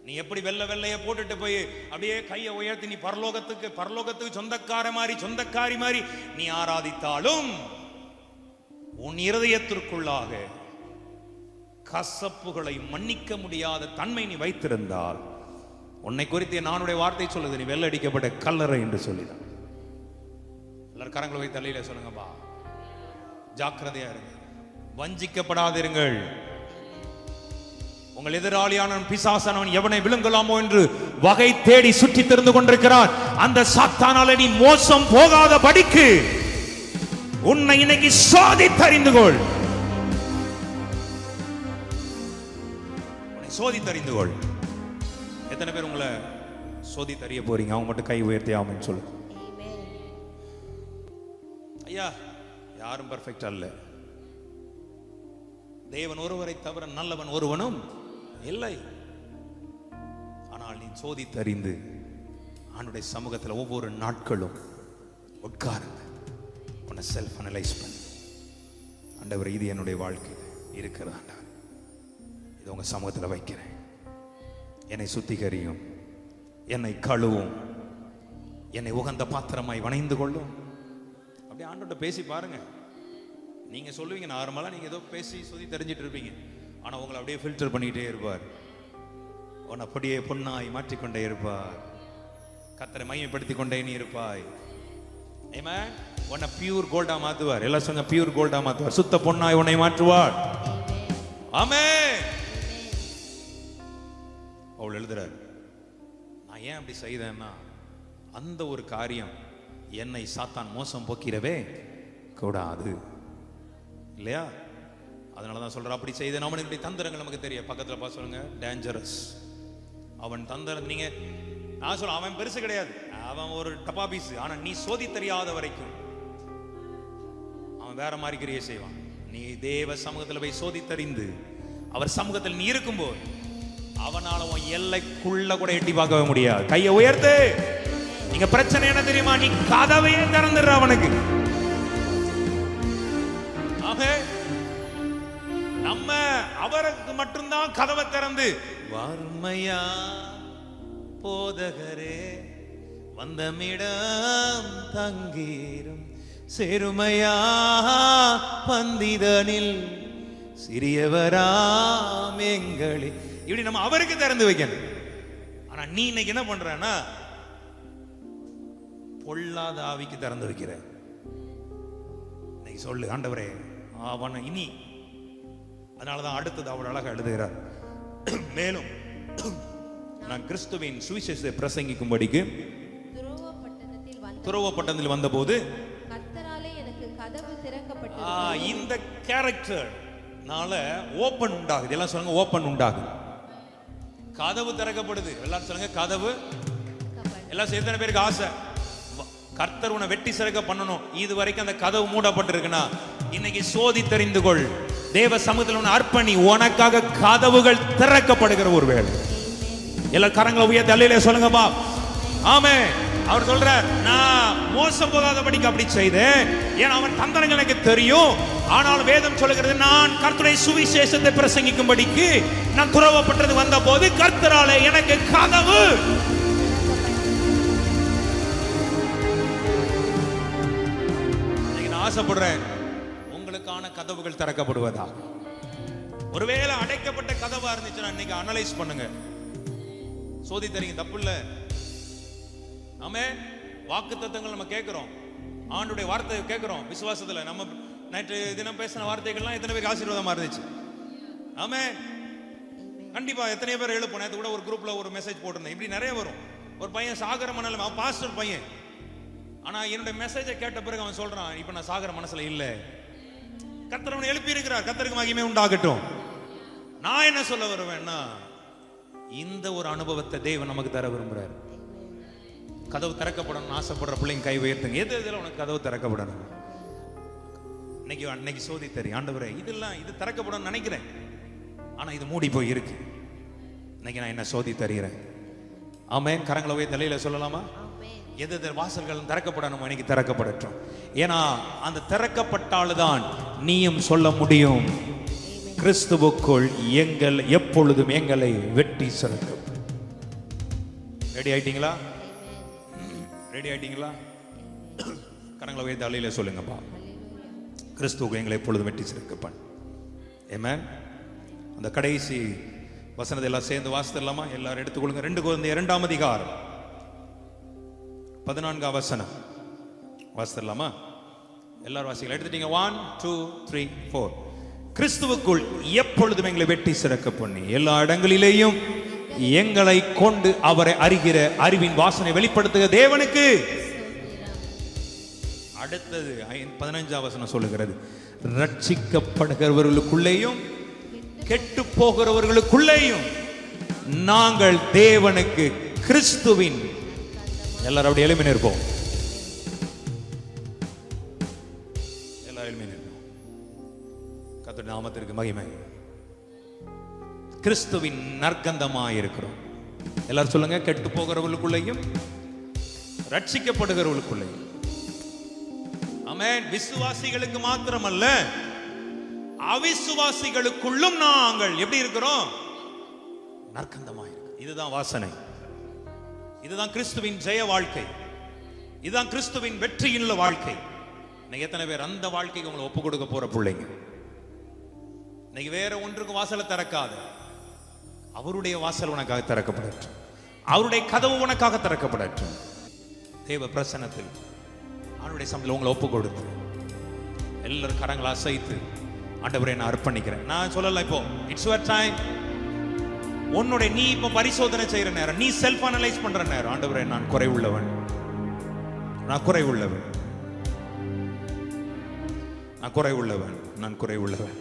நீ எப்படி வெள்ளைய போட்டுட்டு போய் அப்படியே கையை உயர்த்தி நீ பரலோகத்துக்கு சொந்தக்காரி மாதிரி நீ ஆராதித்தாலும் உன் இருதயத்திற்குள்ளாக கசப்புகளை மன்னிக்க முடியாத தன்மை நீ வைத்திருந்தால் உன்னை குறித்து நானுடைய வார்த்தை சொல்லுது, நீ வெள்ளடிக்கப்பட்ட கல்லறை என்று சொல்லிதான். எல்லாரும் கரங்களை வைத்து தலையில சொல்லுங்கப்பா. ஜாக்கிரதையா இருங்க, வஞ்சிக்கப்படாதிருங்கள். உங்கள் எதிராளியான பிசாசானவன் எவனை விழுங்கலாமோ என்று வகை தேடி சுற்றி திரிந்து கொண்டிருக்கிறான். அந்த சாத்தானால நீ மோசம் போகாத படிக்கு உன்னை இன்னைக்கு சோதித்தறிந்து கொள். சோதித்தறிந்து கொள். எத்தனை பேர் உங்களை சோதித்தறிய போறீங்க? அவங்க மட்டும் கை உயர்த்தி ஆமென் சொல்லு. ஐயா, யாரும் பெர்ஃபெக்ட் அல்ல. தேவன் ஒருவரை தவிர நல்லவன் ஒருவனும் இல்லை. ஆனால் நீ சோதித்தறிந்து ஆண்டுடைய சமூகத்தில் ஒவ்வொரு நாட்களும் உட்கார்ந்து உன்னை செல்ஃப் அனலைஸ் பண்ணு. ஆண்டவர், இது என்னுடைய வாழ்க்கையில் இருக்கிறது ஆண்டவர், இது உங்க சமூகத்தில் வைக்கிறேன். என்னை சுத்திகரியும், என்னை கழுவும், என்னை உகந்த பாத்திரமாய் வணைந்து கொள்ளும். அப்படியே ஆண்டோட பேசி பாருங்க. நீங்க சொல்லுவீங்க நார்மலா, நீங்க ஏதோ பேசி சொல்லி தெரிஞ்சிட்டு இருப்பீங்க. ஆனா உங்களை அப்படியே ஃபில்டர் பண்ணிட்டே இருப்பார். உன்னை அப்படியே பொன்னாய் மாற்றிக்கொண்டே இருப்பார். கர்த்தரை மையப்படுத்தி கொண்டே நீ இருப்பாய். ஆமென். உன்னை பியூர் கோல்டா மாத்துவார். எல்லாம் சொல்லுங்க, பியூர் கோல்டா மாத்துவார். சுத்த பொன்னாய் உன்னை மாற்றுவார். ஆமென். அவள் எழுதுறார், நான் ஏன் அப்படி செய்தேன்னா, அந்த ஒரு காரியம் என்னை சாத்தான் மோசம் போக்கிறவே கூடாது இல்லையா? அதனாலதான் சொல்ற, அப்படி செய்த அவனுடைய தந்திரங்கள் நமக்கு தெரியும். பக்கத்துல பார்த்து சொல்லுங்க, டேஞ்சரஸ். அவன் தந்திரம், நீங்க நான் சொல்ல, அவன் பெருசு கிடையாது, அவன் ஒரு டப்பா பீஸ். ஆனா நீ சோதி தெரியாத வரைக்கும் அவன் வேற மாதிரி கிரியை செய்வான். நீ தேவ சமூகத்தில் போய் சோதித்தறிந்து அவர் சமூகத்தில் நீ இருக்கும்போது அவனால உன் எல்லைக்குள்ள கூட எட்டி பார்க்கவே முடியாது. கையை உயர்த்து. நீங்க பிரச்சனை என்ன தெரியுமா? நீ கதவையே திறந்துடுற அவனுக்கு. நம்ம அவருக்கு மட்டும்தான் கதவை திறந்து, வறுமையா போதகரே வந்தமிடம் தங்கீரும், செருமையா பந்திதனில் சிறியவராம் எங்களே, இப்படி நம்ம அவருக்கு திறந்து வைக்கணும். ஆனா நீ இன்னைக்கு என்ன பண்றன்னா, பொல்லாத ஆவிக்கு திறந்து வைக்கிற. இன்னைக்கு சொல்லு, ஆண்டவரே அவனை இனி. அதனாலதான் அடுத்தது அவர் அழகா எழுதுகிறார், மேலும் நான் கிறிஸ்துவின் சுவிசேஷத்தை பிரசங்கிக்கும்படிக்கு துரோவப்பட்டணத்தில் வந்தபோது கர்த்தராலே எனக்கு கதவு திறக்கப்பட்டது. இந்த கேரக்டர்னால ஓபன் உண்டாகுது. எல்லாம் சொல்லுங்க, ஓபன் ஆகுது. கதவு திறக்கப்படுது. எல்லாரும் சொல்லுங்க, கதவு. எல்லாம் எத்தனை பேருக்கு ஆசை கர்த்தர் உன்னை வெட்டி சிறக்க பண்ணணும்? இது வரைக்கும் அந்த கதவு மூடப்பட்டிருக்குன்னா இன்னைக்கு சோதி தெரிந்து கொள். தேவ சமூகத்தில் உன்னை அர்ப்பணி, உனக்காக கதவுகள் திறக்கப்படுகிற ஒரு வேலை. எல்லா கரங்களை உயர்த்தி அல்லேலூயா சொல்லுங்கப்பா. ஆமென். அவர் சொல்றார், நான் மோசம் போகாதபடிக்கு அப்படி செய்தேன். ஏன்னா அவன் தந்திரங்கள் எனக்கு தெரியும். ஆனால் வேதம் சொல்லுகிறது, நான் கர்த்தருடைய சுவிசேஷத்தை பிரசங்கிக்கும்படிக்கு நான் துறவப்பட்டது வந்த போது கர்த்தராலே எனக்கு கதவு. நான் ஆசைப்படுறேன் உங்களுக்கான கதவுகள் திறக்கப்படுவதா. ஒருவேளை அடைக்கப்பட்ட கதவா இருந்துச்சுன்னா இன்னைக்கு அனலைஸ் பண்ணுங்க, சோதி தரீங்க, தப்பு இல்ல. ஆமென். வாக்குத்தத்தங்கள் நம்ம கேட்கிறோம், ஆண்டுடைய வார்த்தையை கேட்கிறோம் விசுவாசத்துல. நம்ம நேற்று தினம் பேசின வார்த்தைகள்லாம் எத்தனை பேருக்கு ஆசீர்வாதமா இருந்துச்சு? ஆமென். கண்டிப்பா எத்தனை பேர் எழுப்போம். நேற்று கூட ஒரு குரூப்ல ஒரு மெசேஜ் போட்டிருந்தேன். இப்படி நிறைய வரும். ஒரு பையன் சாகர மனநிலை, அவன் பாஸ்டர் பையன். ஆனா என்னுடைய மெசேஜை கேட்ட பிறகு அவன் சொல்றான், இப்ப நான் சாகர மனசுல இல்ல. கர்த்தர் அவனை எழுப்பி இருக்கிறார். கர்த்தருக்கு மகிமை உண்டாகட்டும். நான் என்ன சொல்ல வருவேன்னா, இந்த ஒரு அனுபவத்தை தேவன் நமக்கு தர விரும்புறாரு. கதவு திறக்கப்படணும் ஆசைப்படுற பிள்ளைங்க கை உயர்த்துங்க. எது எதுல உனக்கு கதவு திறக்கப்படணும்? அன்னைக்கு சோதி தெரியும், ஆண்டவரே இதெல்லாம் இது திறக்கப்படணும் நினைக்கிறேன், ஆனா இது மூடி போய் இருக்கு. இன்னைக்கு நான் என்ன சோதி தருகிறேன். ஆமென். கரங்களை உயர்த்தி தலையில சொல்லலாமா? எது எது வாசல்கள் திறக்கப்படணும் இன்னைக்கு திறக்கப்படட்டும். ஏன்னா அந்த திறக்கப்பட்டால்தான் நீயும் சொல்ல முடியும், கிறிஸ்துவுக்குள் எங்கள் எப்பொழுதும் எங்களை வெட்டி சிறக்கும். ரெடி ஆயிட்டீங்களா? ரெடி ஆயிட்டீங்களா? கரங்களை உயர்த்தி அலையில சொல்லுங்கப்பா, கிறிஸ்துவுக்கு எங்களை எப்பொழுதும் வெட்டி சிறக்கப்பன். ஆமென். அந்த கடைசி வசனத்தை எல்லாம் சேர்ந்து வாசித்தலாமா? எல்லாரும் எடுத்துக்கொள்ளுங்க. 2 கொரிந்தியர் 2ஆம் அதிகாரம் 14ஆம் வசனம் வாசித்தலாமா? எல்லாரும் வாசிக்கலாம். எடுத்துட்டீங்க? 1 2 3 4. கிறிஸ்துவுக்குள் எப்பொழுதும் எங்களை வெட்டி சிறக்க பண்ணி எல்லா இடங்களிலேயும் எங்களை கொண்டு அவரை அறிகிற அறிவின் வாசனை வெளிப்படுத்துக தேவனுக்கு. அடுத்தது 15ஆம் வசனம் சொல்லுகிறது, ரட்சிக்கப்படுகிறவர்களுக்குள்ளேயும் கெட்டு போகிறவர்களுக்குள்ளேயும் நாங்கள் தேவனுக்கு கிறிஸ்துவின். எல்லாரும் அப்படி எழுப்பி நிற்போம். எல்லாரும் எழுப்பி நிற்போம். கர்த்தருடைய நாமத்திற்கு மகிமை. கிறிஸ்துவின் நற்கந்தமாயிருக்கிறோம். எல்லாரும் சொல்லுங்க, கெட்டு போகிறவர்களுக்குள்ளேயும் ரட்சிக்கப்படுகிறவர்களுக்குள்ளேயும். ஆமென். விசுவாசிகளுக்கு மாத்திரமல்ல, அவிசுவாசிகளுக்குள்ளும் நாங்கள் எப்படி இருக்கிறோம்? நற்கந்தமாயிருக்கிறோம். இதுதான் வாசனை. இதுதான் கிறிஸ்துவின் ஜெய வாழ்க்கை. இதுதான் கிறிஸ்துவின் வெற்றியுள்ள வாழ்க்கை. இன்னைக்கு எத்தனை பேர் அந்த வாழ்க்கைக்கு உங்களை ஒப்பு கொடுக்க போற பிள்ளைங்க? இன்னைக்கு வேற ஒன்றுக்கு வாசலை திறக்காத, அவருடைய வாசல் உனக்காக திறக்கப்படட்டும். அவருடைய கதவு உனக்காக திறக்கப்படட்டும். தேவ பிரசன்னத்தில் அவருடைய சமயத்தில் உங்களை ஒப்பு கொடுத்து எல்லாரும் கரங்களை அசைத்து, ஆண்டவரே நான் அர்ப்பணிக்கிறேன். நான் சொல்லல, இப்போ இட்ஸ் யுவர் டைம். உன்னுடைய நீ இப்ப பரிசோதனை செய்யற நேரம், நீ செல்ஃப் அனலைஸ் பண்ற நேரம். ஆண்டவரே நான் குறைவுள்ளவன், நான் குறைவுள்ளவன், நான் குறைவுள்ளவன், நான் குறைவுள்ளவன்.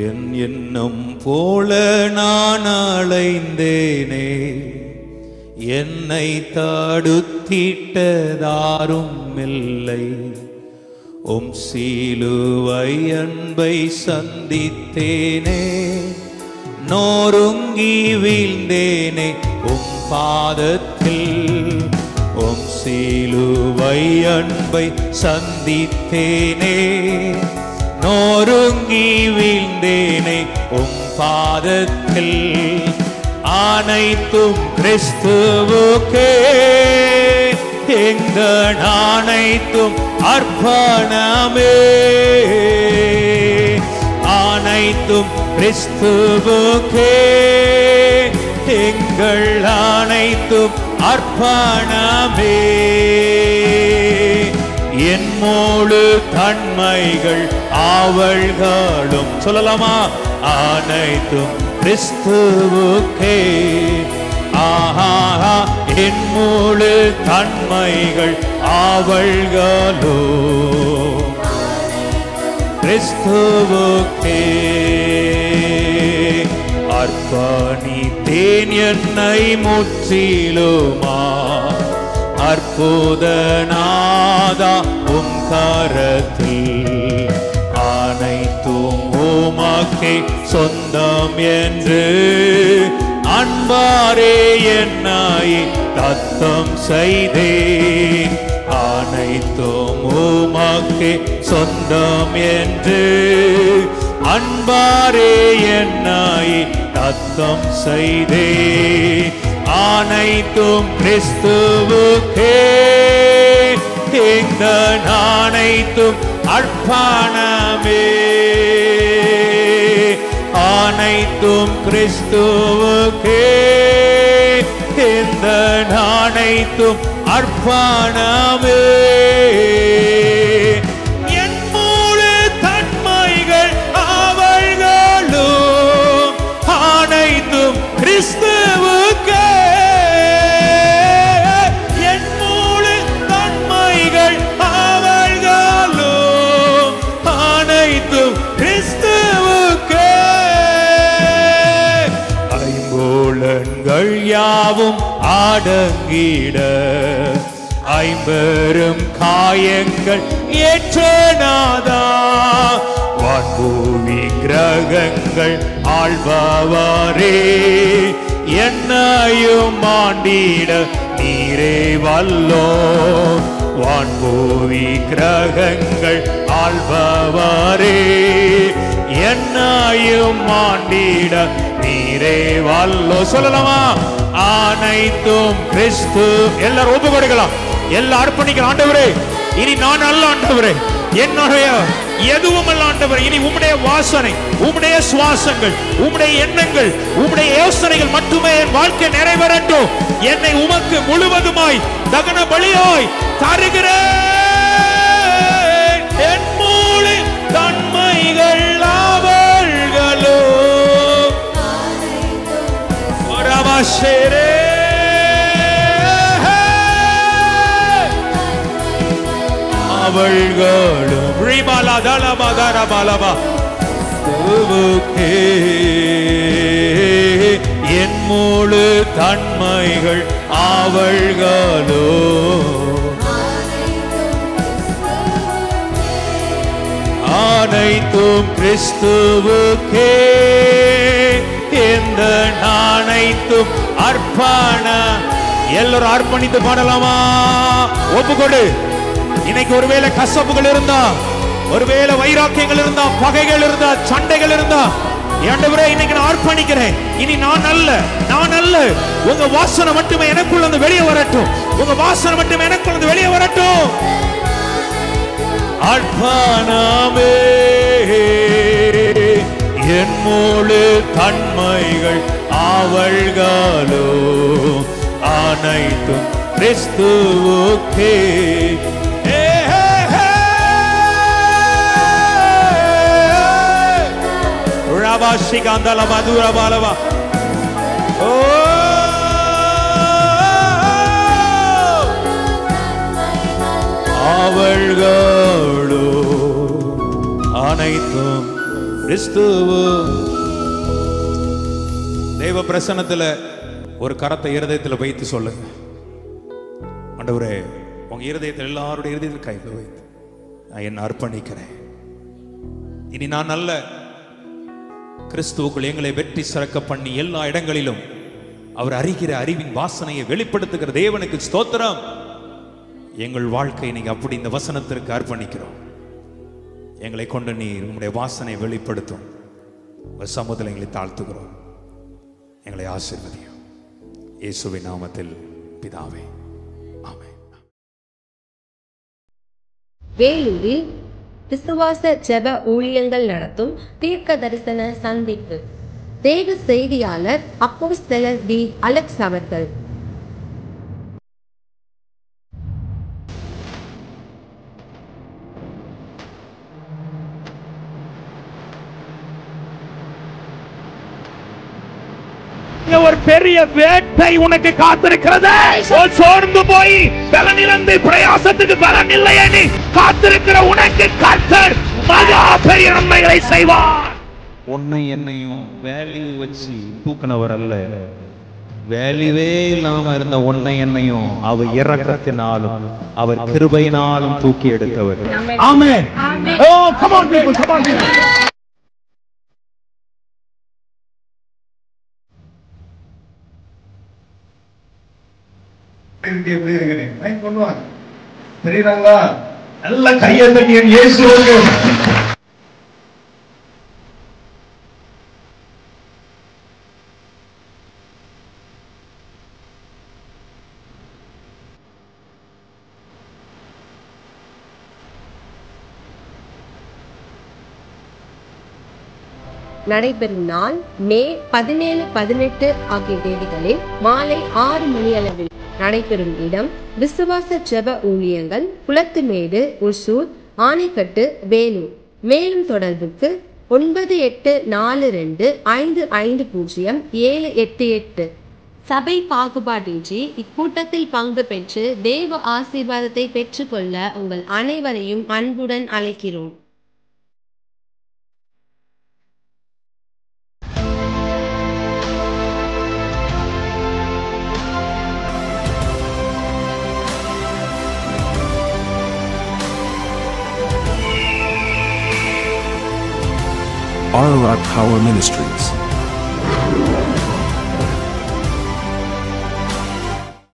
என் எண்ணம் போல நான் அலைந்தேனே, என்னை தடுத்திட்டதாரும் இல்லை. உம் சிலுவை அன்பை சந்தித்தேனே, நோருங்கி வீழ்ந்தேனே உம் பாதத்தில். உம் சிலுவை அன்பை சந்தித்தேனே, நோருங்கி வீழ்ந்தேனே உம் பாதத்தில். அனைத்தும் கிறிஸ்துவுக்கே, எங்கள் அனைத்தும் அர்ப்பணமே. அனைத்தும் கிறிஸ்துவுக்கே, எங்கள் அனைத்தும் அர்ப்பணமே. என் முழு தன்மைகள் ஆவல்களும் சொல்லலாமா? அனைத்தும் கிறிஸ்துவுக்கே. ஆஹா, என் முழு தன்மைகள் ஆவல்களோ கிறிஸ்துவுக்கே. அர்ப்பணித்தேன் என்னை முற்றிலுமா, அற்புதநாதா உம் கரத்தில். அனைத்தும் உமக்கே சொந்தம் என்று அன்பாரே என்னை தத்தம் செய்தேன். அனைத்தும் உமக்கே சொந்தம் என்று அன்பாரே என்னை தத்தம் செய்தேன். அனைத்தும் கிறிஸ்துவுக்கே, இந்த அனைத்தும் அர்ப்பணமே. அனைத்தும் கிறிஸ்துவுக்கே, இந்த அனைத்தும் அர்ப்பணமே. என் முழு தன்மைகள் அவர்களும் அனைத்தும் கிறிஸ்துவுக்கே. என் முழு தன்மைகள் அவர்களும் அனைத்தும் கிறிஸ்துவுக்கே. ஐம்புலன்கள் யாவும் அடங்கிட, ஐம்பெரும் காயங்கள் ஏற்றநாதா. வான்பூமி கிரகங்கள் ஆள்பவரே, என்னையும் ஆண்டிட நீரே வல்லோ. வான்பூமி கிரகங்கள் ஆள்பவரே, என்னையும் ஆண்டிட நீரே வல்லோ. சொல்லலாமா? அனைத்தும் கிறிஸ்து. எல்லாரும் ஒப்பு கொடுக்கலாம், எல்லாம் அர்ப்பணிக்கலாம். ஆண்டவரே, இனி நான் அல்ல ஆண்டவரே, என்னுடைய எதுவும் அல்ல ஆண்டவரே. இனி உம்முடைய வாசனை, உம்முடைய சுவாசங்கள், உம்முடைய எண்ணங்கள், உம்முடைய யோசனைகள் மட்டுமே என் வாழ்க்கை நிறைவேறட்டும். என்னை உமக்கு முழுவதுமாய் தகன பலியாய் தருகிறேன். என் மூளை தன்மைகள் அவர்களோ ரமசேரே. அவர்களும் ரிபாலா தலமா தரபாலமா கிறிஸ்துவுக்கே என் முழு தன்மைகள் அவள்களோ அனைத்தும் கிறிஸ்துவுக்கே இந்த அனைத்தும் அர்ப்பண. எல்லாரும் அர்ப்பணித்து பாடலாமா? ஒப்புக்கொடு. இன்னைக்கு ஒருவேளை கசப்புகள் இருந்தா, ஒருவேளை வைராக்கியங்கள் இருந்தா, பகைகள் இருந்தா, சண்டைகள் இருந்தா, ஆண்டவரே இன்னைக்கு நான் அர்ப்பணிக்கிறேன். இனி நான் அல்ல, உங்க வாசனை மட்டுமே எனக்குள்ள இருந்து வெளியே வரட்டும். உங்க வாசனை மட்டுமே எனக்குள்ள இருந்து வெளியே வரட்டும். அர்ப்பணமே என் முழு தன்மைகள் அவள்களோ அனைத்தும் கிறிஸ்துவுக்கே. ரபாஷிகாந்தல மதுர பாலவா. ஓ அவள்களோ அனைத்தும் கிறிஸ்துவு. தேவ பிரசன்னத்துல ஒரு கரத்தை இருதயத்தில் வைத்து சொல்லுங்க. ஆண்டவரே, உங்க இருதயத்தில் எல்லாருடைய இருதயத்தில் கையில் வைத்து நான் என்ன அர்ப்பணிக்கிறேன். இனி நான் நல்ல கிறிஸ்துவுக்குள் எங்களை வெற்றி சிறக்க பண்ணி எல்லா இடங்களிலும் அவர் அறிகிற அறிவின் வாசனையை வெளிப்படுத்துகிற தேவனுக்கு ஸ்தோத்திரம். எங்கள் வாழ்க்கை நீங்க அப்படி இந்த வசனத்திற்கு அர்ப்பணிக்கிறோம். எங்களை கொண்டு நீர் உங்களுடைய வாசனை வெளிப்படுத்தும். சமூகத்தில் எங்களை தாழ்த்துகிறோம். எங்களை ஆசீர்வதியும். இயேசுவின் நாமத்தில் பிதாவே, ஆமென். வேலூரில் விசுவாச ஜெப ஊழியங்கள் நடத்தும் தீர்க்க தரிசன சந்திப்பு. தேவ செய்தியாளர் அப்போஸ்தலர் டி. அலெக்ஸ் அவர்கள். ஒரு பெரிய வேட்டை உனக்கு காத்திருக்கிறது. சோர்ந்து போய் பலனிழந்து பிரயாசத்துக்கு பலன் இல்லை என்று காத்திருக்கிற உனக்கு கர்த்தர் மகா பெரிய நன்மைகளை செய்வார். உன்னை என்னையும் வேல்யூ வச்சு தூக்கினவர் அல்ல. வேல்யூவே இல்லாம இருந்த உன்னை என்னையும் அவர் இரக்கத்தினாலும் அவர் கிருபையினாலும் தூக்கி எடுத்தவர். ஆமென். Oh, come on people, come on people. தெரியுறாங்களா? நல்ல கையை தட்டி இயேசுவுக்கு. நடைபெறும் நாள் மே 17, 18 ஆகிய தேதிகளில் மாலை 6 மணியளவில் நடைபெறும் இடம் விசுவாச ஜெப ஊழியங்கள், குளத்துமேடு, ஒசூர், ஆனைக்கட்டு, வேலூர். மேலும் தொடர்புக்கு 9842550788. சபை பாகுபாடின்றி இக்கூட்டத்தில் பங்கு பெற்று தேவ ஆசீர்வாதத்தை பெற்றுக்கொள்ள உங்கள் அனைவரையும் அன்புடன் அழைக்கிறோம். ROI Power Ministries.